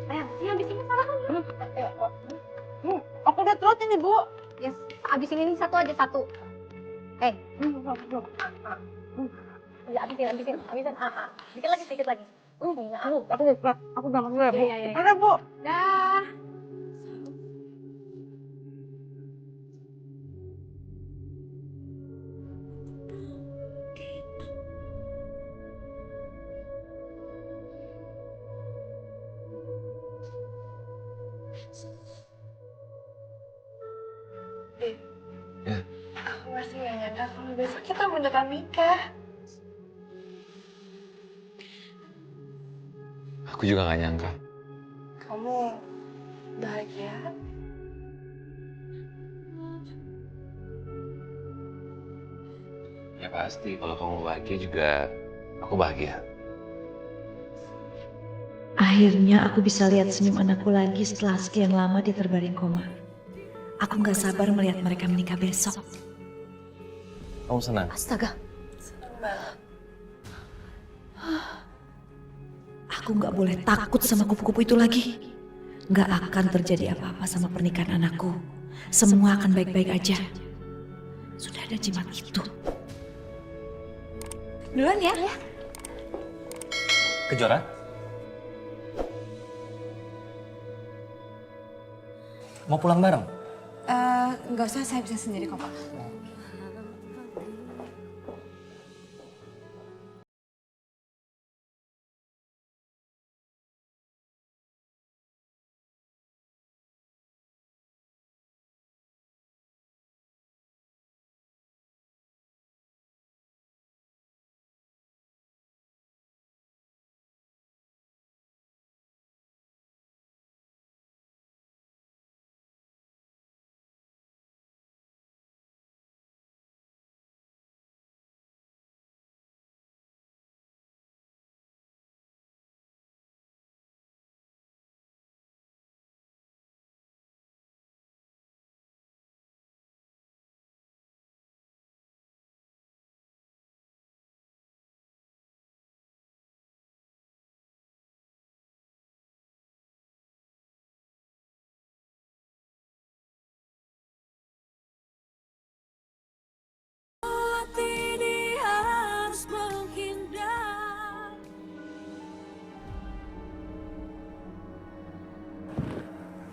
Ayo, habis ini salah kan? Aku udah terus ini, Bu. Yes, habis ini satu aja satu. Ya, habisin. Dikit lagi, sedikit lagi. Aku udah makan dulu, Bu. Iya. Ada, Bu. Dah. Aku masih gak nyangka kalau besok kita beneran nikah. Aku juga gak nyangka. Kamu bahagia? Ya pasti, kalau kamu bahagia juga aku bahagia. Akhirnya aku bisa lihat senyum anakku lagi setelah sekian lama dia terbaring koma. Aku gak sabar melihat mereka menikah besok. Kamu senang? Astaga. Aku gak boleh takut sama kupu-kupu itu lagi. Gak akan terjadi apa-apa sama pernikahan anakku. Semua akan baik-baik aja. Sudah ada jimat itu. Duluan ya. Kejora? Mau pulang bareng? Nggak usah, saya bisa sendiri kok, Pak.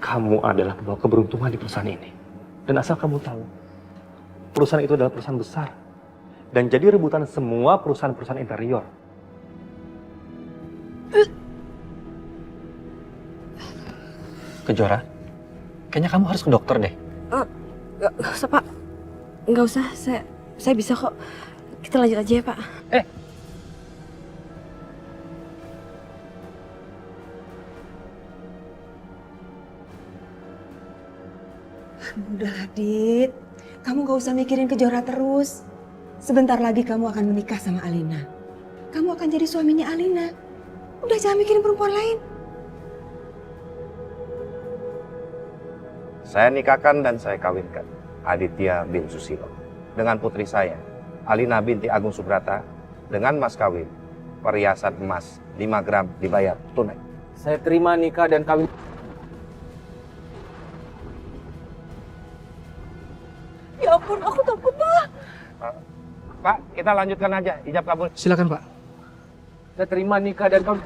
Kamu adalah pembawa keberuntungan di perusahaan ini. Dan asal kamu tahu, perusahaan itu adalah perusahaan besar. Dan jadi rebutan semua perusahaan-perusahaan interior. Kejora, kayaknya kamu harus ke dokter deh. Gak usah, Pak. Gak usah, saya bisa kok. Kita lanjut aja ya, Pak. Udah, Dit. Kamu gak usah mikirin Kejora terus. Sebentar lagi kamu akan menikah sama Alina. Kamu akan jadi suaminya Alina. Udah, jangan mikirin perempuan lain. Saya nikahkan dan saya kawinkan Aditya bin Susilo dengan putri saya, Alina binti Agung Subrata, dengan mas kawin perhiasan emas 5 gram dibayar tunai. Saya terima nikah dan kawin. Ya ampun, aku takut, Pak. Pak, kita lanjutkan aja, ijab kabul. Silakan, Pak. Saya terima nikah dan kawin.